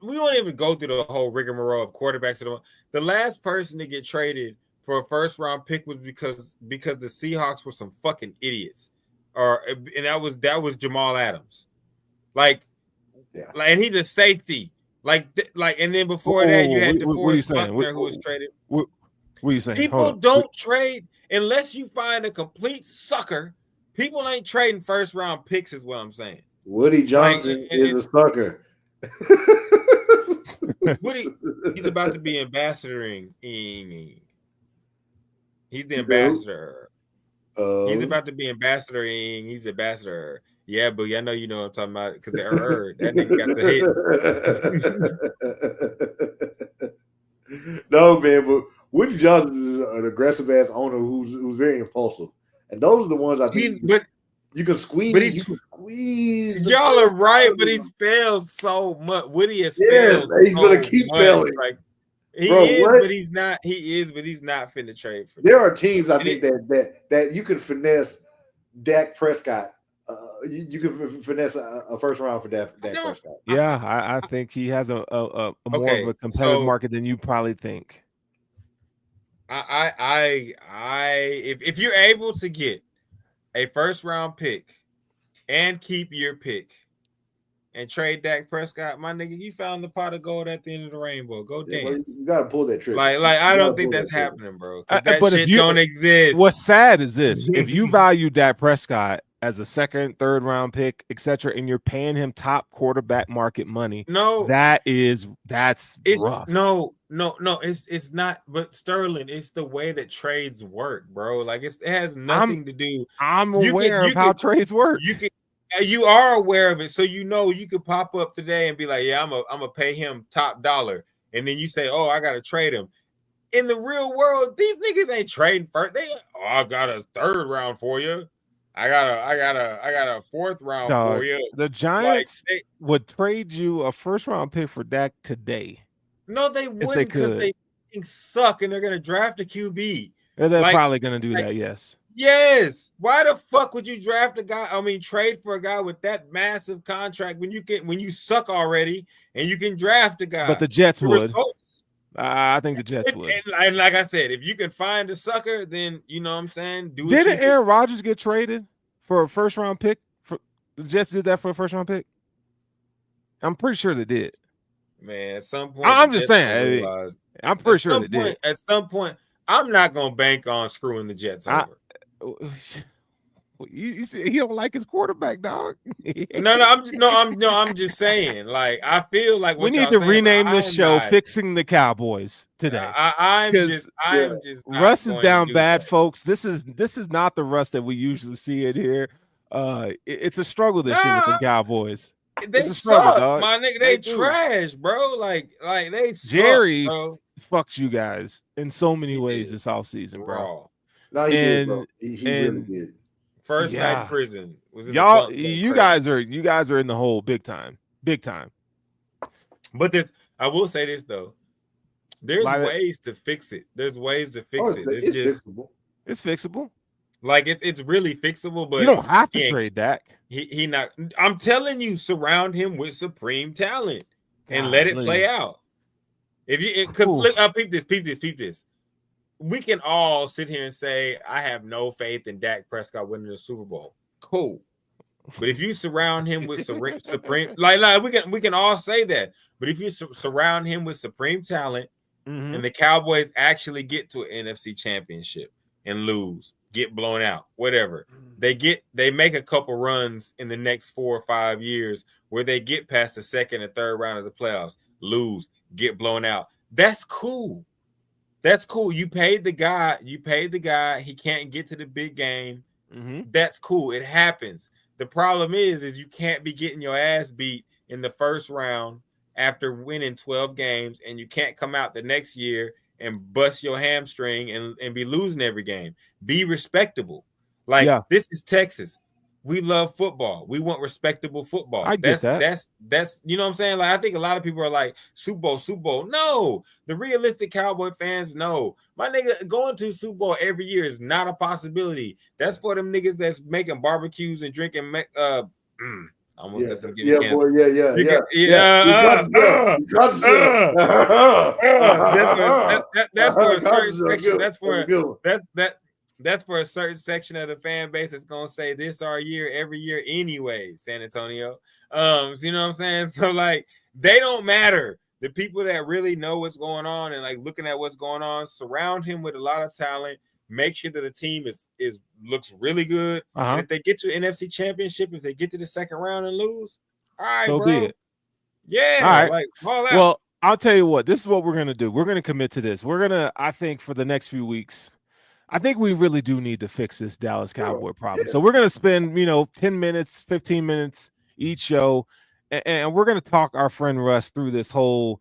we won't even go through the whole rigmarole of quarterbacks. The last person to get traded for a first round pick was because the Seahawks were some fucking idiots, and that was Jamal Adams, and he's a safety. And then before that, you had DeForest Buckner, who was traded. What are you saying? People don't trade unless you find a complete sucker. People ain't trading first round picks, is what I'm saying. Woody Johnson is a sucker. He's about to be ambassadoring. He's the ambassador. He's about to be ambassadoring. He's ambassador. Yeah, but I know you know what I'm talking about because that nigga got the hits. No, man, but Woody Johnson is an aggressive ass owner who's very impulsive, and those are the ones I think. You can squeeze. But y'all are right, but he's failed so much. Woody has failed. He's gonna keep failing. Like but he's not. He is, but he's not finna trade for. There are teams I think that you can finesse Dak Prescott. You can finesse a first round for Dak Prescott. Yeah, I think he has a more of a competitive market than you probably think. If you're able to get a first round pick and keep your pick, and trade Dak Prescott, my nigga, you found the pot of gold at the end of the rainbow. Go dance. You gotta pull that trigger. Like I don't think that's happening, bro. Because that but shit don't exist. What's sad is this: if you value Dak Prescott as a second, third round pick, etc., and you're paying him top quarterback market money, that's rough. No, it's not. But Sterling, it's the way that trades work, bro. Like it has nothing to do. I'm aware of how trades work. You are aware of it, so you could pop up today and be like, "Yeah, I'm gonna pay him top dollar," and then you say, "Oh, I gotta trade him." In the real world, these niggas ain't trading first. I got a third round for you. I got a fourth round for you. The Giants would trade you a first round pick for Dak today. No, they wouldn't because they suck and they're gonna draft a QB. They're probably gonna do that. Yes. Yes. Why the fuck would you draft a guy? I mean, trade for a guy with that massive contract when you suck already and you can draft a guy. But the Jets would. I think the Jets would. And like I said, if you can find a sucker, then you know what I'm saying. Didn't Aaron Rodgers get traded for a first round pick? The Jets did that for a first round pick. I'm pretty sure they did. Man, at some point, I'm just saying. I'm pretty sure they did. At some point, I'm not gonna bank on screwing the Jets over. You see, he don't like his quarterback, dog. I'm just saying. Like, I feel like we need to rename this show "Fixing the Cowboys" today. Russ is down bad, folks. This is not the Russ that we usually see it here. It's a struggle this year with the Cowboys. It's a struggle, dog. My nigga, they trash, bro. Like they Jerry suck, bro. Fucked you guys in so many ways this offseason, bro. No, he did, bro. He really did. First night in prison. You guys are in the hole big time. But I will say this though. There's ways to fix it. There's ways to fix it. It's just fixable. It's fixable. Like it's really fixable, but you don't have to trade Dak. He not. I'm telling you, surround him with supreme talent and let it play out. Look, peep this. We can all sit here and say, I have no faith in Dak Prescott winning the Super Bowl. Cool. But if you surround him with supreme, like we can all say that. But if you surround him with supreme talent, and the Cowboys actually get to an NFC championship and lose, get blown out, whatever, they make a couple runs in the next 4 or 5 years where they get past the second and third round of the playoffs, lose, get blown out. That's cool. That's cool. You paid the guy. He can't get to the big game. That's cool. It happens. The problem is you can't be getting your ass beat in the first round after winning 12 games, and you can't come out the next year and bust your hamstring and be losing every game. Be respectable. This is Texas. We love football. We want respectable football. I get that. That's you know what I'm saying? Like, I think a lot of people are like, Super Bowl. No, the realistic Cowboy fans know. My nigga, going to Super Bowl every year is not a possibility. That's for them niggas that's making barbecues and drinking almost that's them getting canceled. That's for a certain section. That's for a certain section of the fan base that's gonna say this our year every year anyway, San Antonio. So you know what I'm saying? So like they don't matter. The people that really know what's going on and like looking at what's going on, surround him with a lot of talent. Make sure that the team looks really good. And if they get to an NFC championship, if they get to the second round and lose, all right, so bro. be it. Yeah, all right. Like all out. Well, I'll tell you what, this is what we're gonna do. We're gonna commit to this. We're gonna, I think, for the next few weeks. I think we really do need to fix this Dallas Cowboy problem. So we're going to spend, 10 minutes, 15 minutes each show, and we're going to talk our friend Russ through this whole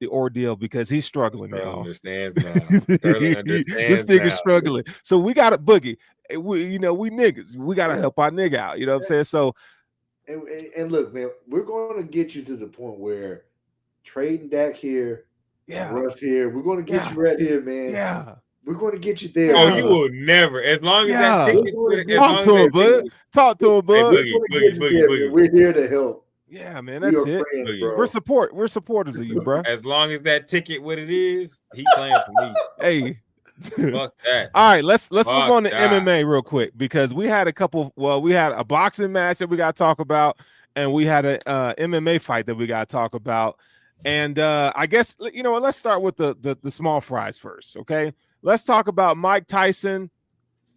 ordeal because he's struggling now. Understands now. This nigga's struggling. So we got to Boogie. We niggas. We got to help our nigga out. You know what I'm saying? So, and look, man, we're going to get you to the point where trading Dak here, Russ here. We're going to get you right here, man. Yeah. We're going to get you there. Oh, you will never. As long as that ticket's talk to him, bud. Talk to him, bud. Boogie. We're here to help. Yeah, man, that's it. Friends, we're supporters of you, bro. As long as that ticket, what it is, he playing for me. Hey, fuck that. All right, let's move on to MMA real quick because we had a boxing match that we got to talk about, and we had a MMA fight that we got to talk about. And I guess, you know what, let's start with the small fries first, okay? Let's talk about Mike Tyson.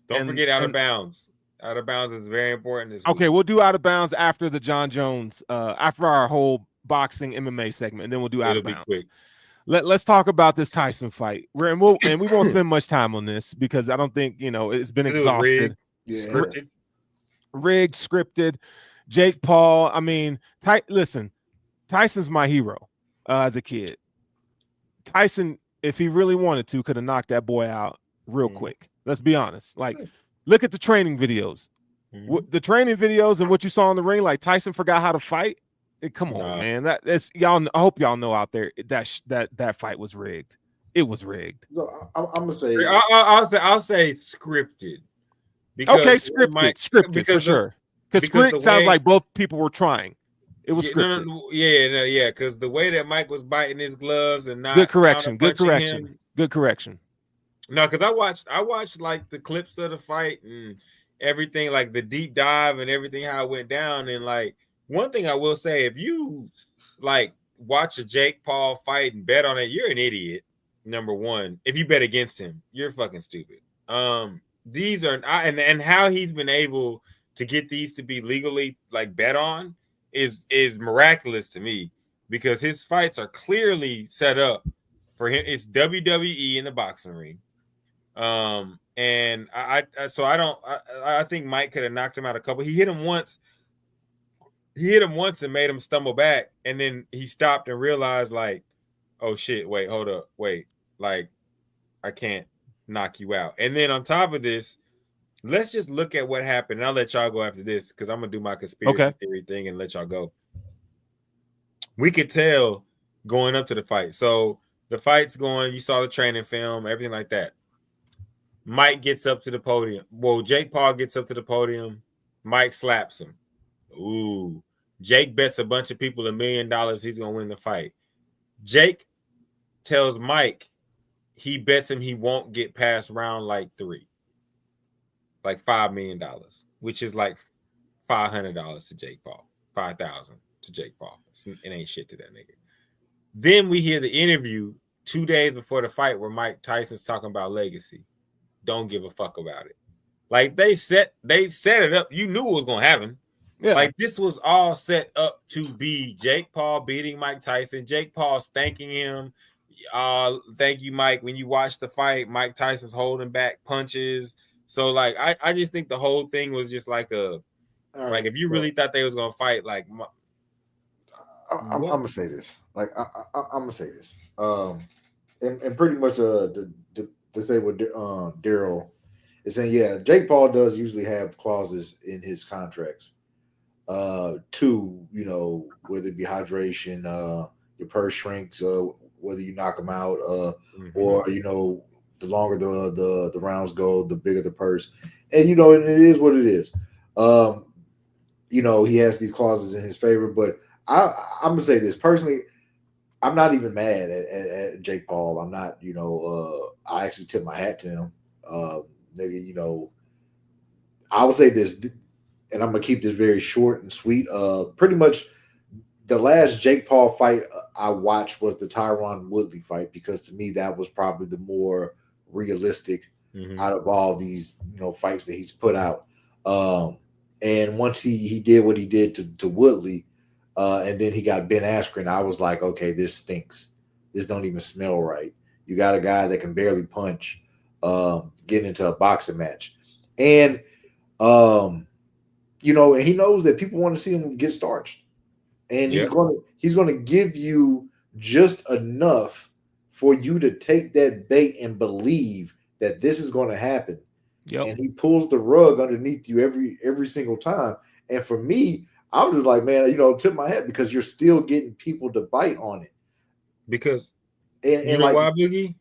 Don't forget Out of Bounds. Out of Bounds is very important this week. Okay, we'll do Out of Bounds after the John Jones, after our whole boxing MMA segment, and then we'll do Out of Bounds. Quick. Let's talk about this Tyson fight. We won't spend much time on this because I don't think, you know, it's been exhausted. Rigged, scripted. Jake Paul. I mean, listen, Tyson's my hero as a kid. Tyson, if he really wanted to, could have knocked that boy out real quick. Let's be honest. Like, look at the training videos. The training videos and what you saw in the ring, like Tyson forgot how to fight. Come on, man. That's y'all. I hope y'all know out there that fight was rigged. It was rigged. So I'm gonna say I'll say scripted. Scripted because for sure. Because script sounds like both people were trying. It was scripted. Because the way that Mike was biting his gloves and not good correction. No, because I watched like the clips of the fight and everything, like the deep dive and everything, how it went down. And like one thing I will say, if you like watch a Jake Paul fight and bet on it, you're an idiot. Number one, if you bet against him, you're fucking stupid. These are and how he's been able to get these to be legally like bet on is miraculous to me, because his fights are clearly set up for him. It's WWE in the boxing ring. And I think Mike could have knocked him out a couple. He hit him once and made him stumble back, and then he stopped and realized like, oh shit, wait, hold up, wait, like I can't knock you out. And then on top of this, let's just look at what happened. And I'll let y'all go after this because I'm gonna do my conspiracy theory thing and let y'all go. We could tell going up to the fight. So the fight's going, you saw the training film, everything like that. Mike gets up to the podium. Well, Jake Paul gets up to the podium. Mike slaps him. Ooh. Jake bets a bunch of people $1 million he's going to win the fight. Jake tells Mike he bets him he won't get past round like 3. Like $5 million, which is like $500 to Jake Paul. $5,000 to Jake Paul. It ain't shit to that nigga. Then we hear the interview 2 days before the fight where Mike Tyson's talking about legacy. Don't give a fuck about it. Like they set it up. You knew it was gonna happen. Yeah. Like this was all set up to be Jake Paul beating Mike Tyson. Jake Paul's thanking him. Thank you, Mike. When you watch the fight, Mike Tyson's holding back punches. So like I just think the whole thing was just like like if you really thought they was gonna fight, like I'm gonna say this. Like I'm gonna say this. And pretty much to say what Daryl is saying, yeah, Jake Paul does usually have clauses in his contracts to, you know, whether it be hydration, your purse shrinks, whether you knock them out, or, you know, the longer the rounds go, the bigger the purse. And, you know, and it is what it is. You know, he has these clauses in his favor, but I'm going to say this personally. I'm not even mad at Jake Paul. I'm not, you know, I actually tip my hat to him. Maybe, you know, I will say this, and I'm going to keep this very short and sweet. Pretty much the last Jake Paul fight I watched was the Tyron Woodley fight, because to me that was probably the more realistic out of all these, you know, fights that he's put out. And once he did what he did to Woodley, and then he got Ben Askren, I was like, okay, this stinks. This don't even smell right. You got a guy that can barely punch, getting into a boxing match. And, you know, and he knows that people want to see him get starched. And he's going to give you just enough for you to take that bait and believe that this is going to happen. Yep. And he pulls the rug underneath you every single time. And for me, I was just like, man, you know, tip my hat, because you're still getting people to bite on it. Because and you know like, why, Boogie?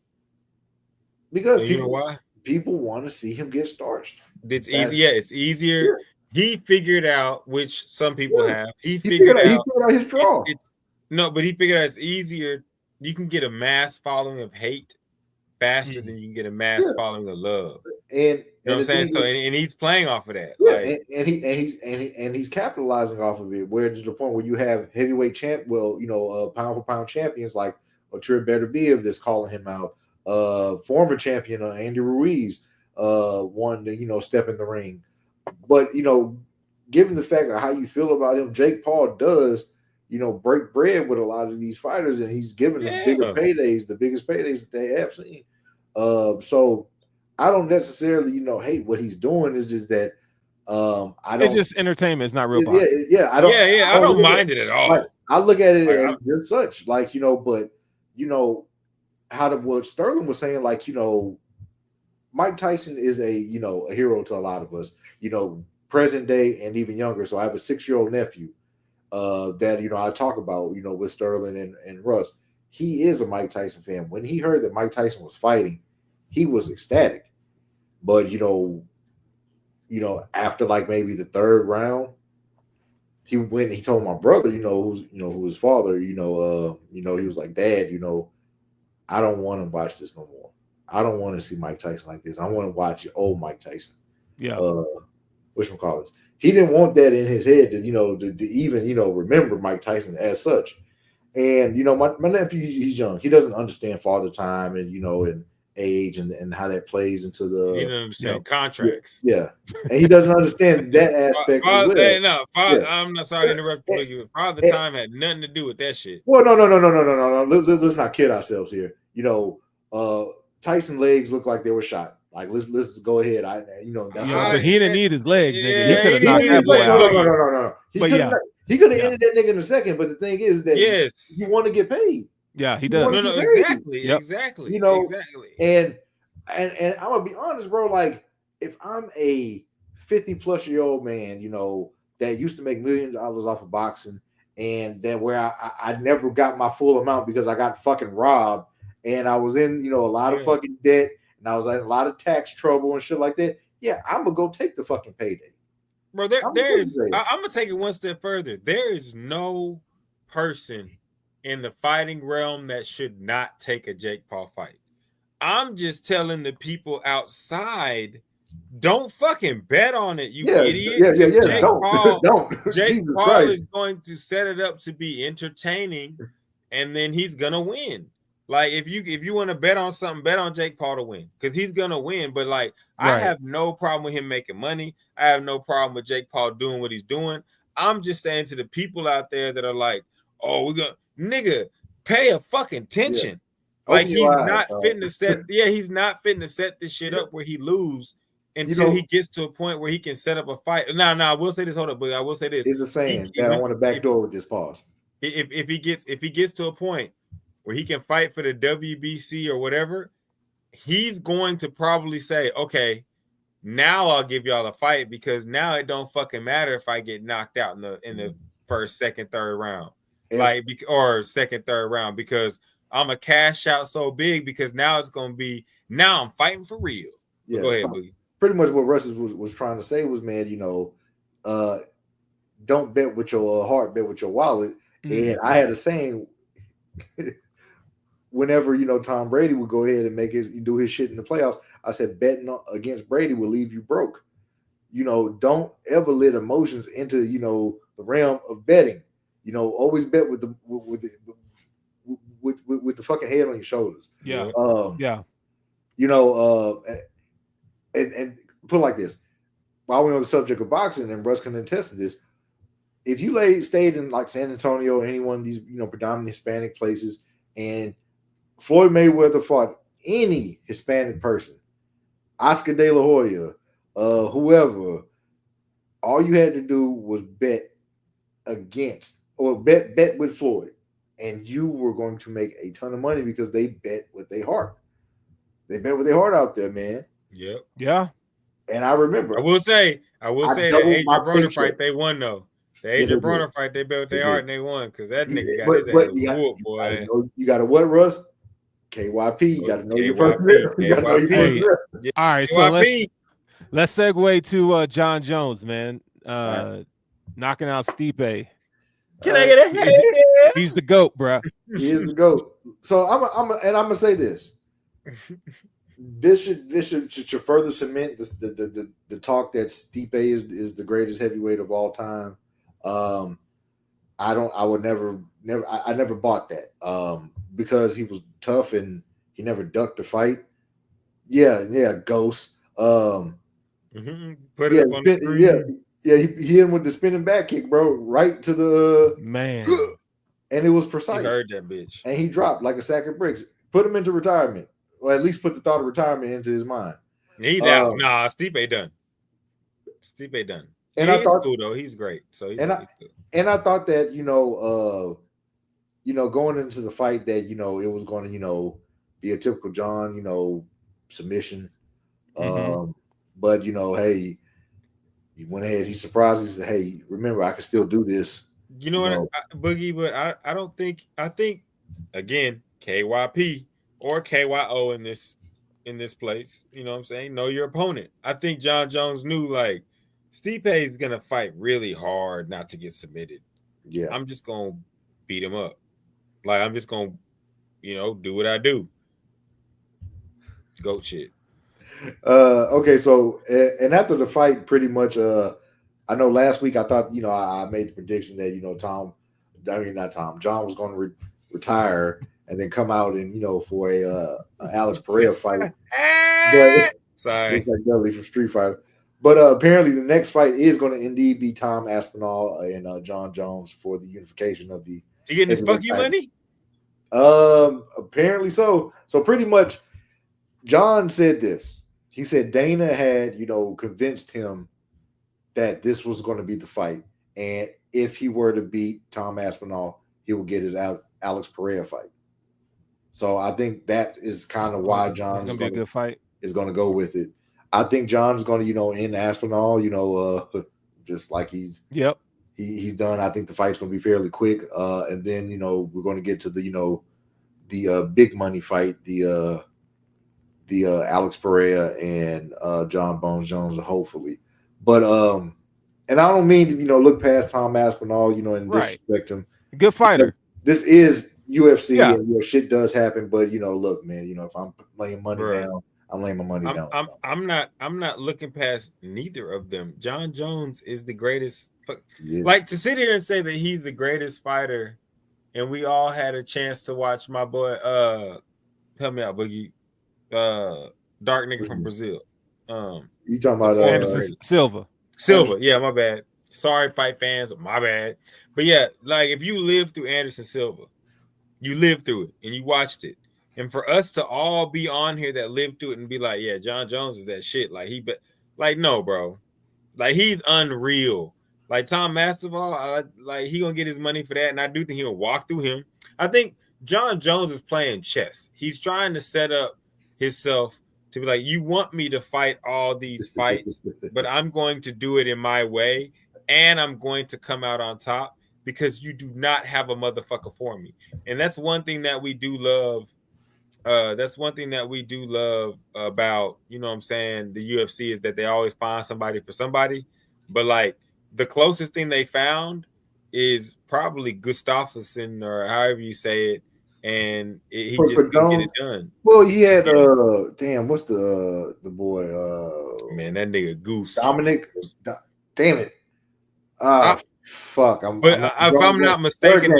Because you know why? People want to see him get starched. It's easy. Yeah, it's easier. Yeah. He figured out, which some people have. He figured out his draw. But he figured out it's easier. You can get a mass following of hate faster than you can get a mass following of love. And you know what I'm saying? So and he's playing off of that. Yeah, like, and he's capitalizing off of it. Where to the point where you have heavyweight pound for pound champions like Otur Beterbiev that's calling him out. Former champion Andy Ruiz wanting to step in the ring. But given the fact of how you feel about him, Jake Paul does break bread with a lot of these fighters, and he's giving them bigger paydays, the biggest paydays that they have seen. So I don't necessarily hate what he's doing. It's just that it's just entertainment. It's not real boxing. I don't mind it at all. Like, I look at it as just such, like but what Sterling was saying, like Mike Tyson is a hero to a lot of us, present day and even younger. So I have a 6-year-old nephew that I talk about with Sterling and Russ. He is a Mike Tyson fan. When he heard that Mike Tyson was fighting, he was ecstatic. But after like maybe the 3rd round, he went. He told my brother, who his father, he was like, Dad, I don't want to watch this no more. I don't want to see Mike Tyson like this. I want to watch old Mike Tyson. Yeah. Whatchamacallit. He didn't want that in his head to even remember Mike Tyson as such. And my nephew, he's young. He doesn't understand father time and and age and how that plays into the. He doesn't understand contracts. Yeah, and he doesn't understand that aspect. I'm not sorry to interrupt you. Father time had nothing to do with that shit. Well, no. Let's not kid ourselves here. Tyson legs look like they were shot. Like let's go ahead. But he didn't need his legs, nigga. He could have knocked that boy out. No. He could have ended that nigga in a second. But the thing is that he want to get paid. Yeah, he does. No, exactly. Exactly. Exactly. And I'm gonna be honest, bro. Like if I'm a 50-plus-year-old man, that used to make millions of dollars off of boxing, and then where I never got my full amount because I got fucking robbed, and I was in a lot of fucking debt, and I was in a lot of tax trouble and shit like that. Yeah, I'm gonna go take the fucking payday. Bro, I'm gonna take it one step further. There is no person in the fighting realm that should not take a Jake Paul fight. I'm just telling the people outside, don't fucking bet on it, you idiot. Jake Paul is going to set it up to be entertaining, and then he's gonna win. Like if you want to bet on something, bet on Jake Paul to win because he's gonna win. But like I have no problem with him making money. I have no problem with Jake Paul doing what he's doing. I'm just saying to the people out there that are like, oh, we're gonna pay a fucking attention. Yeah. Like he's not fitting to set. Yeah, he's not fitting to set this shit up where he lose until he gets to a point where he can set up a fight. No, I will say this. Hold up, but I will say this. It's the saying that I want to backdoor with this pause. If he gets to a point where he can fight for the WBC or whatever, he's going to probably say, okay, now I'll give y'all a fight because now it don't fucking matter if I get knocked out in the first, second, third round. Or second, third round, because I'm a cash out so big because now it's gonna be I'm fighting for real. Yeah, go ahead, Boogie. Pretty much what Russ was trying to say was, man, don't bet with your heart, bet with your wallet. Mm-hmm. And I had a saying whenever Tom Brady would go ahead and do his shit in the playoffs, I said betting against Brady will leave you broke. Don't ever let emotions into the realm of betting. Always bet with the fucking head on your shoulders. Yeah. And put it like this. While we're on the subject of boxing, and Russ can attest to this, if you stayed in like San Antonio or any one of these, predominantly Hispanic places, and Floyd Mayweather fought any Hispanic person, Oscar De La Hoya, whoever, all you had to do was bet against or bet with Floyd, and you were going to make a ton of money because they bet with their heart. They bet with their heart out there, man. Yep. Yeah. And I remember. I will say that Adrian Broner fight they won though. The Adrian Broner fight they bet with their heart and they won because that nigga got his ass whooped, boy. You got to what, Russ? KYP. You got to know your first. All right, so let's segue to John Jones, man. Knocking out Stipe. Can I get a he's the GOAT, bro. He is the GOAT. So I'm gonna say this. this should further cement the talk that Stipe is the greatest heavyweight of all time. I never bought that because he was tough and he never ducked a fight. Yeah, Ghost. Put it up on the screen. He hit him with the spinning back kick, bro, right to the man, and it was precise. He heard that bitch, and he dropped like a sack of bricks. Put him into retirement, or at least put the thought of retirement into his mind. He's out. Nah, Stipe done. Stipe done. And he's cool though. He's great. So he's cool. And I thought that going into the fight that it was going to be a typical John submission. But hey, he went ahead. He surprised. He said, "Hey, remember, I can still do this." You know what, Boogie? But I don't think. I think again, KYP or KYO in this place. You know what I'm saying? Know your opponent. I think John Jones knew like Stipe is gonna fight really hard not to get submitted. Yeah, I'm just gonna beat him up. Like I'm just gonna, do what I do. Goat shit. Okay, so and after the fight, pretty much. I know last week I thought I made the prediction that John was going to retire and then come out and for a Alex Pereira fight. But, sorry, like Dudley from Street Fighter. But apparently the next fight is going to indeed be Tom Aspinall and John Jones for the unification of the. You getting his fuck you money? Apparently so. So pretty much, John said this. He said Dana had, convinced him that this was going to be the fight. And if he were to beat Tom Aspinall, he would get his Alex Pereira fight. So I think that is kind of why John's going to be a good fight. Is going to go with it. I think John's going to, end Aspinall, just like he's done. I think the fight's going to be fairly quick. And then, we're going to get to the big money fight, the Alex Pereira and John Bones Jones, hopefully. But and I don't mean to look past Tom Aspinall, and disrespect him. Good fighter. This is UFC, and shit does happen. But look, man, if I'm laying money down, I'm laying my money down. I'm not looking past neither of them. John Jones is the greatest. Yeah. Like to sit here and say that he's the greatest fighter, and we all had a chance to watch my boy. Help me out, Boogie. Dark nigga from Brazil. You talking about Anderson Silva? Yeah, my bad. Sorry, fight fans, my bad. But yeah, like if you lived through Anderson Silva, you lived through it and you watched it, and for us to all be on here that lived through it and be like, yeah, John Jones is that shit. Like no, bro, like he's unreal. Like Tom Masvidal, like he gonna get his money for that, and I do think he'll walk through him. I think John Jones is playing chess. He's trying to set up himself to be like, you want me to fight all these fights, but I'm going to do it in my way, and I'm going to come out on top because you do not have a motherfucker for me. And that's one thing that we do love. That's one thing that we do love about, the UFC is that they always find somebody for somebody. But like the closest thing they found is probably Gustafsson or however you say it. And he just couldn't get it done. Well, he had what's the boy? Man, that nigga Goose Dominic. Damn it! Fuck. If I'm not mistaken,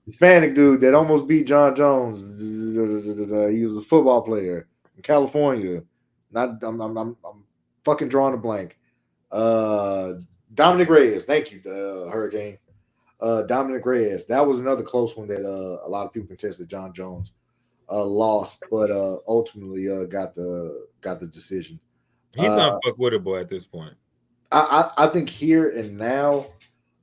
Hispanic dude that almost beat John Jones. He was a football player in California. I'm fucking drawing a blank. Dominic Reyes. Thank you, Hurricane. Dominic Reyes. That was another close one that a lot of people contested. John Jones lost, but ultimately got the decision. He's unfuckwittable at this point. I think here and now,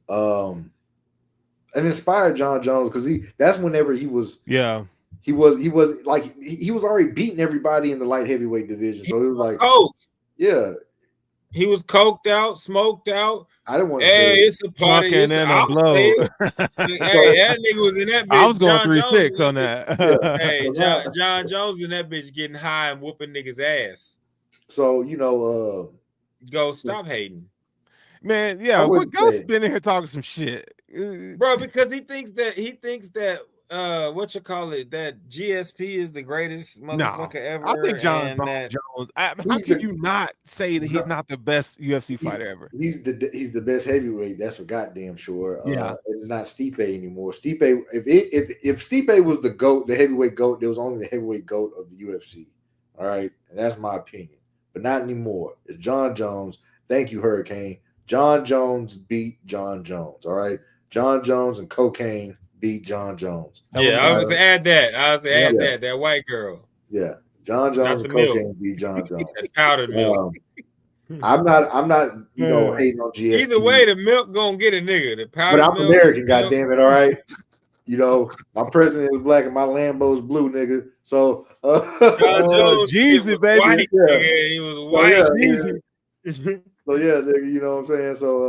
it inspired John Jones because that's whenever he was he was like he was already beating everybody in the light heavyweight division. So it was like he was coked out, smoked out. I didn't want to say it's a party. And then a blow. Hey, that nigga was in that bitch. I was going 3-6 on that. Hey, John Jones in that bitch getting high and whooping niggas' ass. So, go stop hating. Man, yeah, go spin in here talking some shit. Bro, because he thinks that what you call it, that GSP is the greatest motherfucker ever. I think John Jones. How can you not say that he's not the best UFC fighter ever? He's the best heavyweight. That's for goddamn sure. Yeah, it's not Stipe anymore. Stipe, if Stipe was the GOAT, the heavyweight GOAT, there was only the heavyweight GOAT of the UFC. All right, and that's my opinion. But not anymore. It's John Jones. Thank you, Hurricane. John Jones beat John Jones. All right, John Jones and cocaine beat John Jones. I was to add that. That white girl. Yeah, John Jones and cocaine beat John Jones. Powdered milk. I'm not, hating on GSP. Either way, the milk gonna get a nigga. The powdered but I'm milk, American, goddamn it. All right. My president is black and my Lambo's blue, nigga. So, Jeezy, baby. White, nigga. He was white. Jeezy. So nigga, you know what I'm saying? So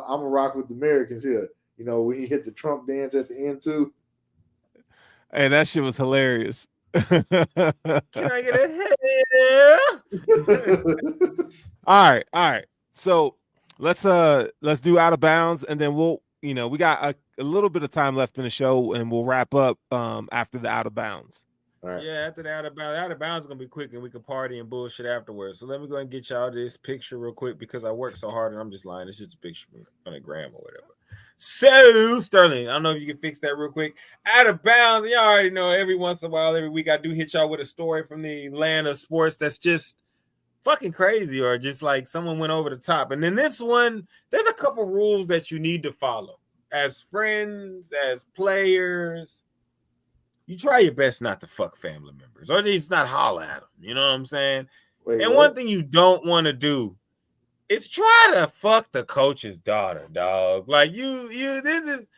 I'm a rock with the Americans here. When he hit the Trump dance at the end too. Hey, that shit was hilarious. Can I get a hell? All right. So let's do out of bounds, and then we'll we got a little bit of time left in the show, and we'll wrap up after the out of bounds. All right. Yeah, after the out of bounds is gonna be quick, and we can party and bullshit afterwards. So let me go and get y'all this picture real quick because I work so hard and I'm just lying. It's just a picture from the gram or whatever. So Sterling, I don't know if you can fix that real quick. Out of bounds, y'all already know. Every once in a while, every week, I do hit y'all with a story from the land of sports that's just fucking crazy, or just like someone went over the top. And then this one, there's a couple rules that you need to follow as friends, as players. You try your best not to fuck family members, or at least not holler at them. You know what I'm saying? One thing you don't want to do is try to fuck the coach's daughter, dog. Like this is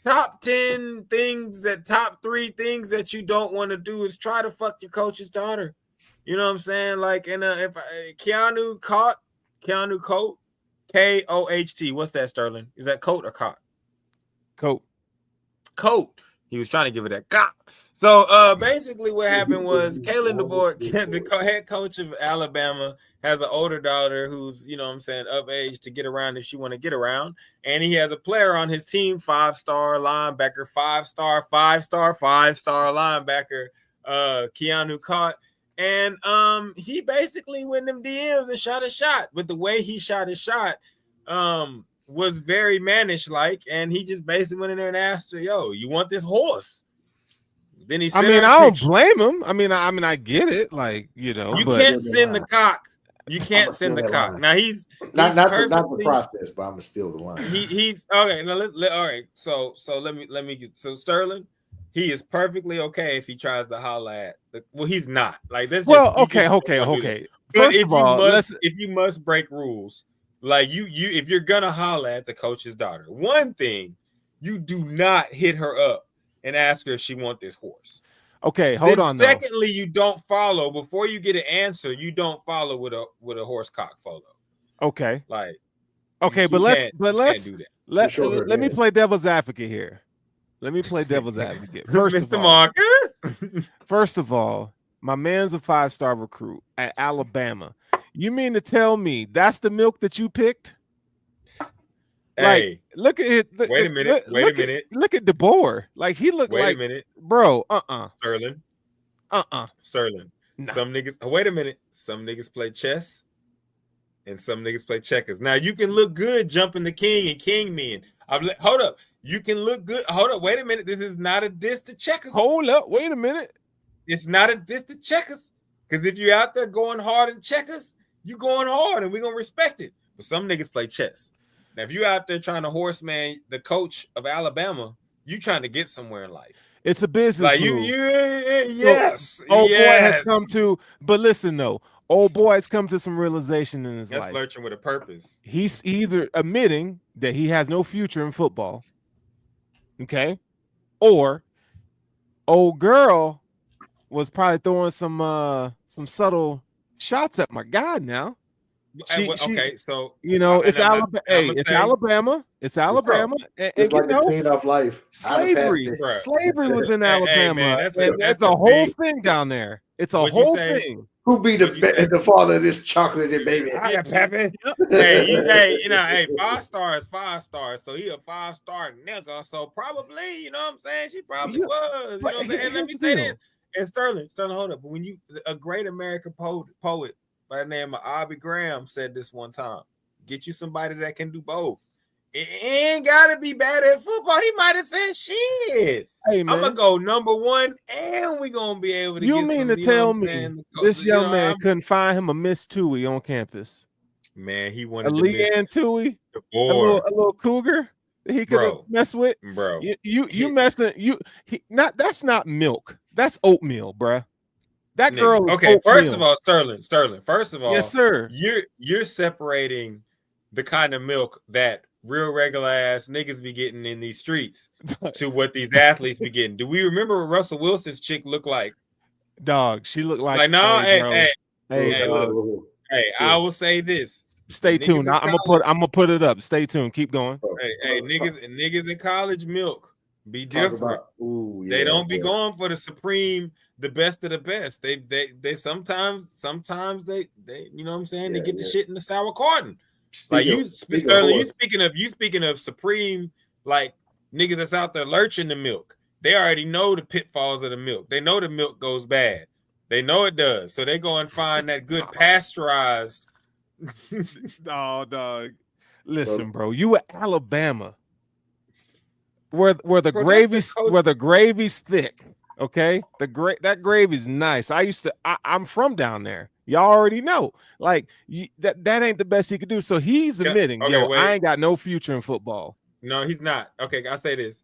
top 3 things that you don't want to do is try to fuck your coach's daughter. You know what I'm saying? Like, if Keanu Coat, K-O-H-T. What's that, Sterling? Is that Coat or Cot? Coat. He was trying to give it that cop. So basically what happened was Kalen DeBoer, the head coach of Alabama, has an older daughter who's, of age to get around if she want to get around. And he has a player on his team, 5-star linebacker, 5-star linebacker, Keanu Cott. And he basically went in them DMs and shot a shot. But the way he shot his shot, was very mannish-like, and he just basically went in there and asked her, "Yo, you want this horse?" Then he sent I don't blame him. I get it. Like, you can't send the cock. You can't send the cock. Now he's not the process, but I'm gonna steal the line. He's okay. Now all right. So let me get Sterling. He is perfectly okay if he tries to holler at he's not. Like this. Okay. First of all, if you must break rules. Like you if you're gonna holler at the coach's daughter, one thing, you do not hit her up and ask her if she want this horse. Okay, hold on. Secondly, you don't follow before you get an answer. You don't follow with a horse cock photo. Okay. Like. Okay, but let me play devil's advocate here. Let me play devil's advocate. First of all, my man's a 5-star recruit at Alabama. You mean to tell me that's the milk that you picked? Hey, look at it. Wait a minute. Look at DeBoer. Like he looked Wait a minute. Bro, Sterling. Sterling. No. Some niggas, wait a minute. Some niggas play chess and some niggas play checkers. Now you can look good jumping the king and king men. Hold up. You can look good. Hold up. Wait a minute. This is not a diss to checkers. Hold up. Wait a minute. It's not a diss to checkers. Because if you're out there going hard in checkers, you going hard and we're going to respect it. But some niggas play chess. Now, if you're out there trying to horseman the coach of Alabama, you trying to get somewhere in life. It's a business like move. Yes. Old boy has come to, but listen though, old boy has come to some realization in his life. That's lurching with a purpose. He's either admitting that he has no future in football, okay, or old girl was probably throwing some subtle shots at my guy now. Okay, so it's Alabama. It's Alabama. It's Alabama. It's like the teen of life. Slavery was in Alabama. Hey, man, that's a whole thing down there. It's a whole thing. Who be the father of this chocolatey baby? Hey, 5 stars. So he a 5-star nigga. So probably, you know what I'm saying? She probably was. You know what I'm saying? And let me say this. And Sterling, hold up. But when a great American poet by the name of Aubrey Graham said this one time, get you somebody that can do both. It ain't gotta be bad at football. He might have said shit. Hey, man. I'm gonna go number 1, and we gonna be able to. You mean to tell me this young man couldn't find him a Miss Tui on campus? Man, he wanted a Leanne Tui, a little cougar that he could mess with, bro. You messing that's not milk. That's oatmeal, bro. That girl. Okay, first of all, Sterling. First of all, yes, sir. You're separating the kind of milk that real regular ass niggas be getting in these streets to what these athletes be getting. Do we remember what Russell Wilson's chick looked like? Dog, she looked like no. Hey, hey, I will say this. Stay tuned. I'm gonna put it up. Stay tuned. Keep going. Hey, niggas in college milk be different. They don't be going for the supreme, the best of the best. They sometimes they you know what I'm saying? They get the shit in the sour carton. Like Sterling, you speaking of supreme, like niggas that's out there lurching the milk. They already know the pitfalls of the milk. They know the milk goes bad. They know it does. So they go and find that good pasteurized. No, dog. Listen, bro, you at Alabama, where the gravy's thick. Okay, that gravy's nice. I'm from down there. Y'all already know. Like that ain't the best he could do. So he's admitting, I ain't got no future in football. No, he's not. Okay, I'll say this.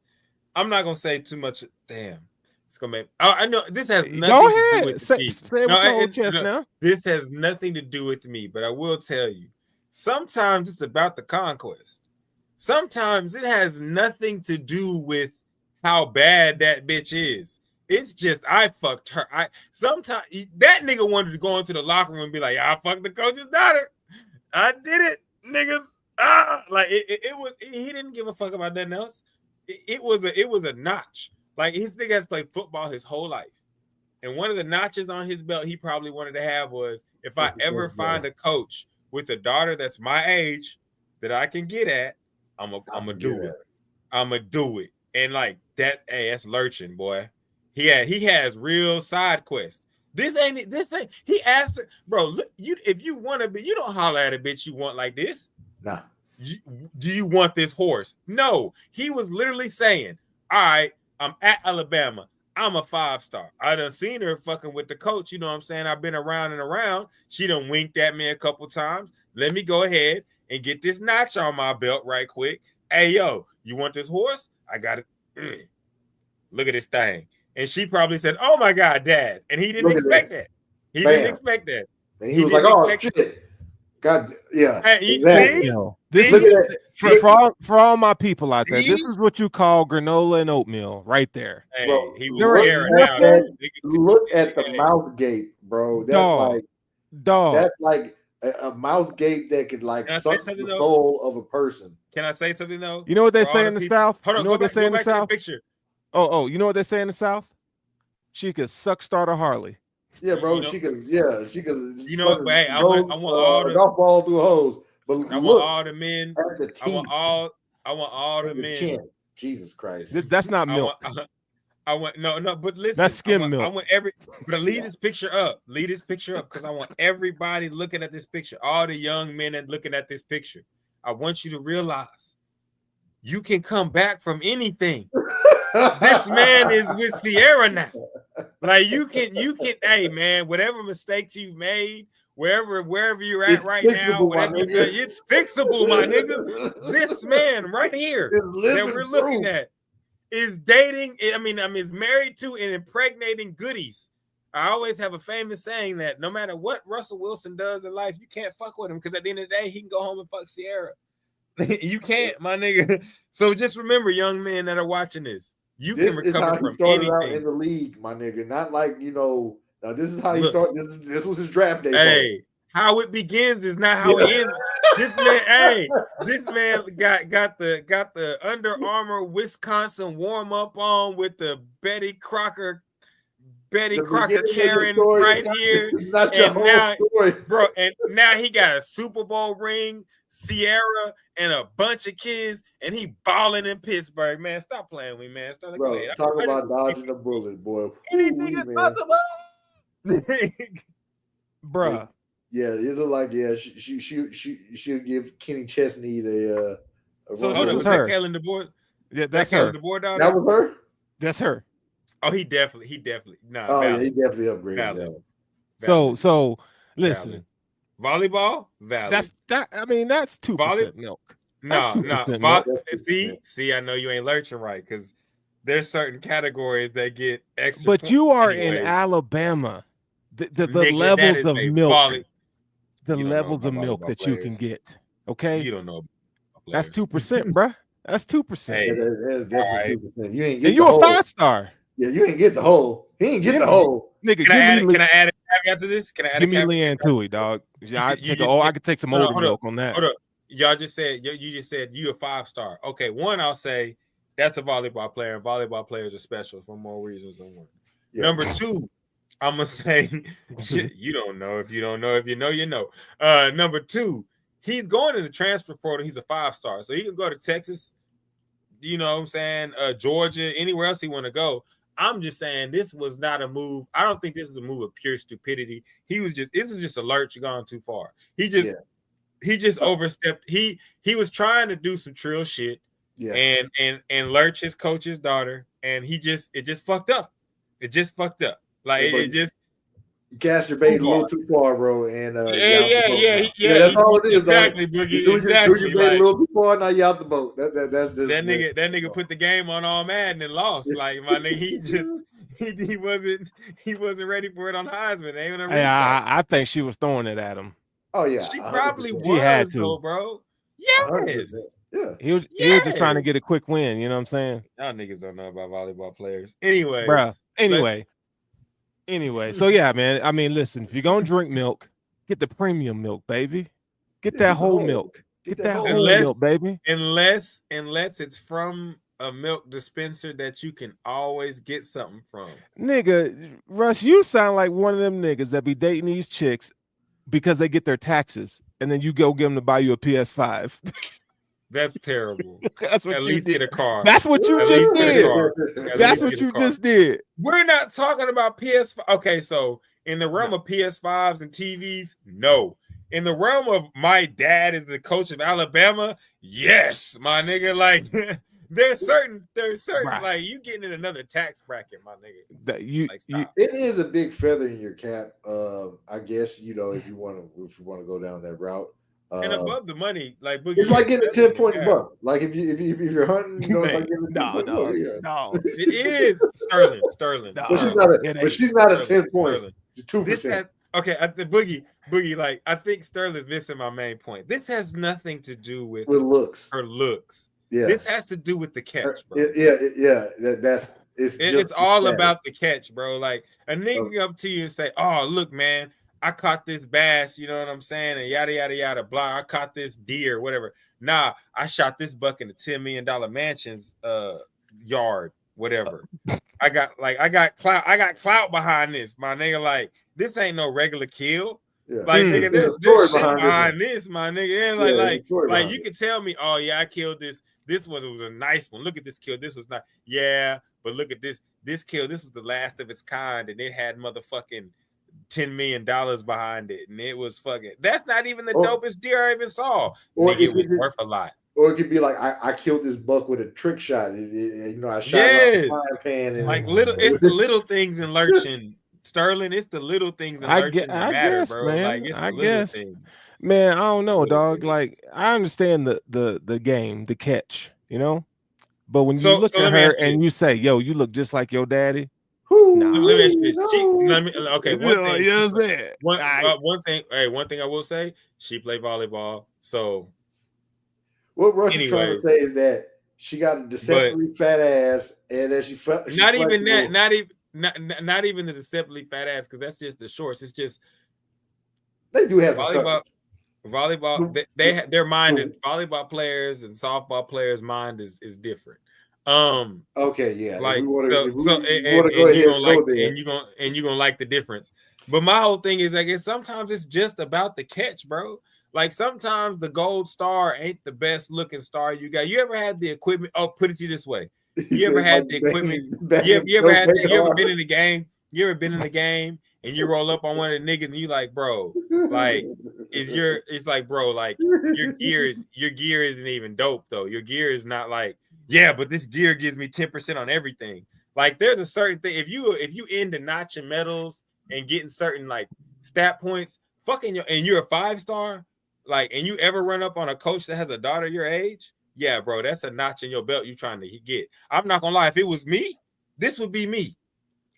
I'm not gonna say too much. Damn, it's gonna make. I know this has nothing to do with me. Say it with your own chest now. This has nothing to do with me, but I will tell you. Sometimes it's about the conquest. Sometimes it has nothing to do with how bad that bitch is. It's just I fucked her. Sometimes that nigga wanted to go into the locker room and be like, I fucked the coach's daughter. I did it, niggas. Like it was. He didn't give a fuck about nothing else. It was a notch. Like his nigga has played football his whole life, and one of the notches on his belt he probably wanted to have was if I ever find a coach with a daughter that's my age that I can get at, I'm gonna do it. I'm gonna do it. And like that, hey, that's lurching, boy. He has real side quests. This ain't. He asked her, bro. Look, if you want to be, you don't holler at a bitch you want like this. Nah. Do you want this horse? No. He was literally saying, all right, I'm at Alabama. I'm a 5-star. I done seen her fucking with the coach. You know what I'm saying? I've been around and around. She done winked at me a couple times. Let me go ahead and get this notch on my belt right quick. Hey, yo, you want this horse? I got it. Look at this thing. And she probably said, oh, my God, Dad. And he didn't expect that. He didn't expect that. And he was like, oh, shit. God, yeah. Hey, exactly. This is for all my people out there. This is what you call granola and oatmeal, right there. Hey, bro, he was airing out. Look at the mouth gape, bro. That's like a mouth gape that could like suck the soul of a person. Can I say something though? You know what they say in the South? Hold on, you know what they say in the South? Oh, you know what they say in the South? She could suck starter Harley. Yeah, bro. She could. You know, but hey, I want all the golf ball through hose. But I want all the men. I want all the men. Jesus Christ. That's not milk. I want no. But listen, that's skim milk. I want but leave this picture up. Leave this picture up because I want everybody looking at this picture. All the young men and looking at this picture. I want you to realize you can come back from anything. This man is with Sierra now. Like you can, hey man, whatever mistakes you've made, wherever you're at right now, whatever it's fixable, my nigga. This man right here that we're looking at is dating. I mean, is married to and impregnating goodies. I always have a famous saying that no matter what Russell Wilson does in life, you can't fuck with him because at the end of the day, he can go home and fuck Sierra. You can't, my nigga. So just remember, young men that are watching this, you can recover from anything. Out in the league, my nigga. Not like now this is how he started. This was his draft day. Hey, how it begins is not how it ends. This man got the Under Armour Wisconsin warm up on with the Betty Crocker Betty Crocker Karen right here. Not your whole story, bro. And now he got a Super Bowl ring, Sierra, and a bunch of kids, and he balling in Pittsburgh. Man, stop playing with me, man. Stop bro. Talk about dodging the bullet, boy. Anything is possible. Bruh. Yeah, it looked like she'll give Kenny Chesney the. So this is her. Kellen DeBoer. Yeah, that's her. That was her. That's her. Oh, he definitely. Nah. Oh, yeah, he definitely upgraded. So listen. Volleyball, valid. That's 2% milk. No. See, I know you ain't lurching right because there's certain categories that get extra. But you are in Alabama. The levels of milk. The levels of milk that you can get. Okay. You don't know. That's 2%, bro. That's 2%. Hey, that's definitely 2%. You ain't get. And you a 5-star. Yeah, you ain't get the whole. He ain't get the whole. Nigga, can I add a caveat to this? Can I add give me Leanne Tui, dog. Yeah, I could take some older milk on that. Hold up. Y'all just said you just said you a 5-star. Okay, one, I'll say that's a volleyball player, and volleyball players are special for more reasons than one. Yeah. Number two, I'm gonna say you don't know. If you don't know, if you know, you know. Number two, he's going to the transfer portal. He's a 5-star, so he can go to Texas. You know what I'm saying? Georgia, anywhere else he want to go. I'm just saying this was not a move. I don't think this is a move of pure stupidity. It was just a lurch gone too far. He just overstepped. He was trying to do some trill shit, and lurch his coach's daughter, and it just fucked up. It just fucked up. Like it just. You cast your bait a little too far, bro, and yeah. That's all it is. Exactly, Boogie. Exactly. Do your bait a little too far, now you out the boat. That's that nigga put the game on all Madden and lost. Like my nigga, he wasn't ready for it on Heisman. I think she was throwing it at him. Oh yeah, she probably 100%. was. She had to, though, bro. Yes. Yeah. He was just trying to get a quick win. You know what I'm saying? Y'all niggas don't know about volleyball players. Anyway, bro. Anyway, so yeah, man. I mean, listen, if you're gonna drink milk, get the premium milk, baby. Get that whole milk. Get that whole milk, baby. Unless it's from a milk dispenser that you can always get something from. Nigga, Russ, you sound like one of them niggas that be dating these chicks because they get their taxes, and then you go get them to buy you a PS5. That's terrible. That's what At you least did. Get a car. That's what you just did. That's what you just did. We're not talking about PS5. Okay, so in the realm of PS5s and TVs, no. In the realm of my dad is the coach of Alabama, yes, my nigga. Like there's certain right. Like you getting in another tax bracket, my nigga. That it is a big feather in your cap. I guess if you want to go down that route. And above the money, like Boogie, it's like getting a 10-point buck. Like if you're hunting, it's like getting a 10-point buck. No, it is Sterling. No, she's not a 10-point. 2%. Okay, Boogie. Like I think Sterling's missing my main point. This has nothing to do with looks. Her looks. Yeah, this has to do with the catch, bro. It's all about the catch, bro. Like a nigga up to you and say, "Oh, look, man. I caught this bass, you know what I'm saying? And yada, yada, yada, blah. I caught this deer, whatever. Nah, I shot this buck in the $10 million mansion's yard, whatever. I got clout behind this, my nigga. Like, this ain't no regular kill. Yeah. Like, nigga, there's shit behind this, my nigga. And like you can tell me, oh yeah, I killed this. This was a nice one. Look at this kill. This was not, yeah, but look at this kill. This is the last of its kind, and it had motherfucking $10 million behind it, and it was fucking. That's not even the dopest deer I even saw. Or it was worth a lot. Or it could be like I killed this buck with a trick shot. I shot a frying pan. And like it's the little things in lurching, Sterling. It's the little things in lurching that matter, bro. Man, like it's the little things. Man, I don't know, dog. Like I understand the game, the catch, you know, but when you look at her and you say, "Yo, you look just like your daddy." Let me ask you this. Okay, one thing I will say, she played volleyball. So what Russ is trying to say is that she got a deceptively fat ass, and then not even the deceptively fat ass, because that's just the shorts. It's just they do have volleyball. Their mind is volleyball players and softball players' mind is different. Okay, yeah. Like and you gonna like the difference. But my whole thing is, I guess sometimes it's just about the catch, bro. Like sometimes the gold star ain't the best looking star you got. You ever had the equipment? Oh, put it to you this way. You ever had the equipment? You ever been in the game? You ever been in the game and you roll up on one of the niggas and you like, bro, like it's like, bro, like your gear isn't even dope though. Your gear is not like, yeah, but this gear gives me 10% on everything. Like there's a certain thing. If you into notching medals and getting certain like stat points, and you're a 5-star, like, and you ever run up on a coach that has a daughter your age, yeah, bro, that's a notch in your belt you trying to get. I'm not gonna lie, if it was me, this would be me.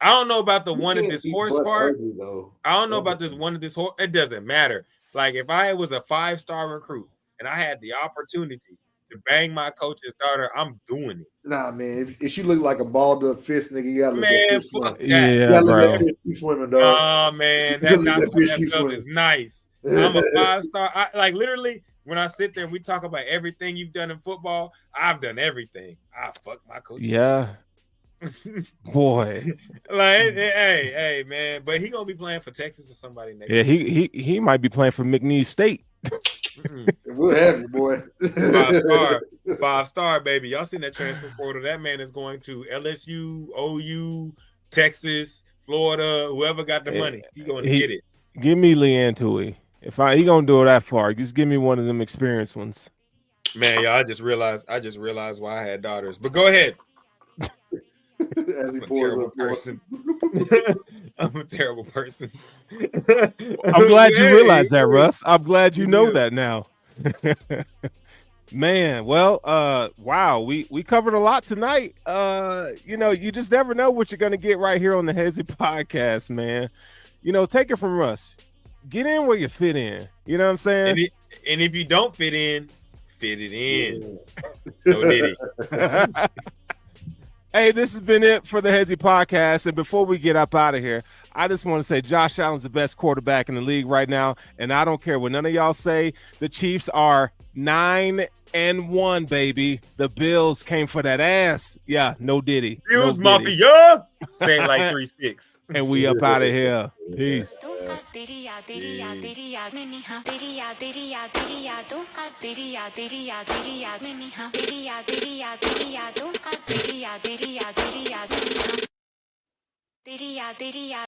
I don't know about the one of this horse part. I don't know about this one of this horse. It doesn't matter. Like if I was a 5-star recruit and I had the opportunity to bang my coach's daughter, I'm doing it. Nah, man. If she look like a balled up fist, nigga, you gotta look at fish fuck swimming. that. Yeah, bro. Keep swimming, dog. Oh man, that is nice. I'm a 5-star. Like literally, when I sit there and we talk about everything you've done in football, I've done everything. I fuck my coach. Yeah. Boy. Like, hey, man. But he gonna be playing for Texas or somebody next year. He might be playing for McNeese State. We'll have you, boy. 5-star, baby. Y'all seen that transfer portal? That man is going to LSU, OU, Texas, Florida, whoever got the money. He going to get it. Give me Leanne Tui. If he gonna do it that far, just give me one of them experienced ones. Man, y'all, I just realized why I had daughters. But go ahead. I'm a terrible person. I'm a terrible person. I'm glad you realize that, Russ. I'm glad you know that now. Man, well, wow, we covered a lot tonight. You just never know what you're gonna get right here on the Hesi podcast, man. Take it from Russ. Get in where you fit in. You know what I'm saying? And if you don't fit in, fit it in. No nitty. Hey, this has been it for the Hesi podcast. And before we get up out of here, I just want to say Josh Allen's the best quarterback in the league right now. And I don't care what none of y'all say. The Chiefs are 9-1, baby. The Bills came for that ass. Yeah, no diddy. Bills Mafia. Saying like 3-6. And we up out of here. Peace.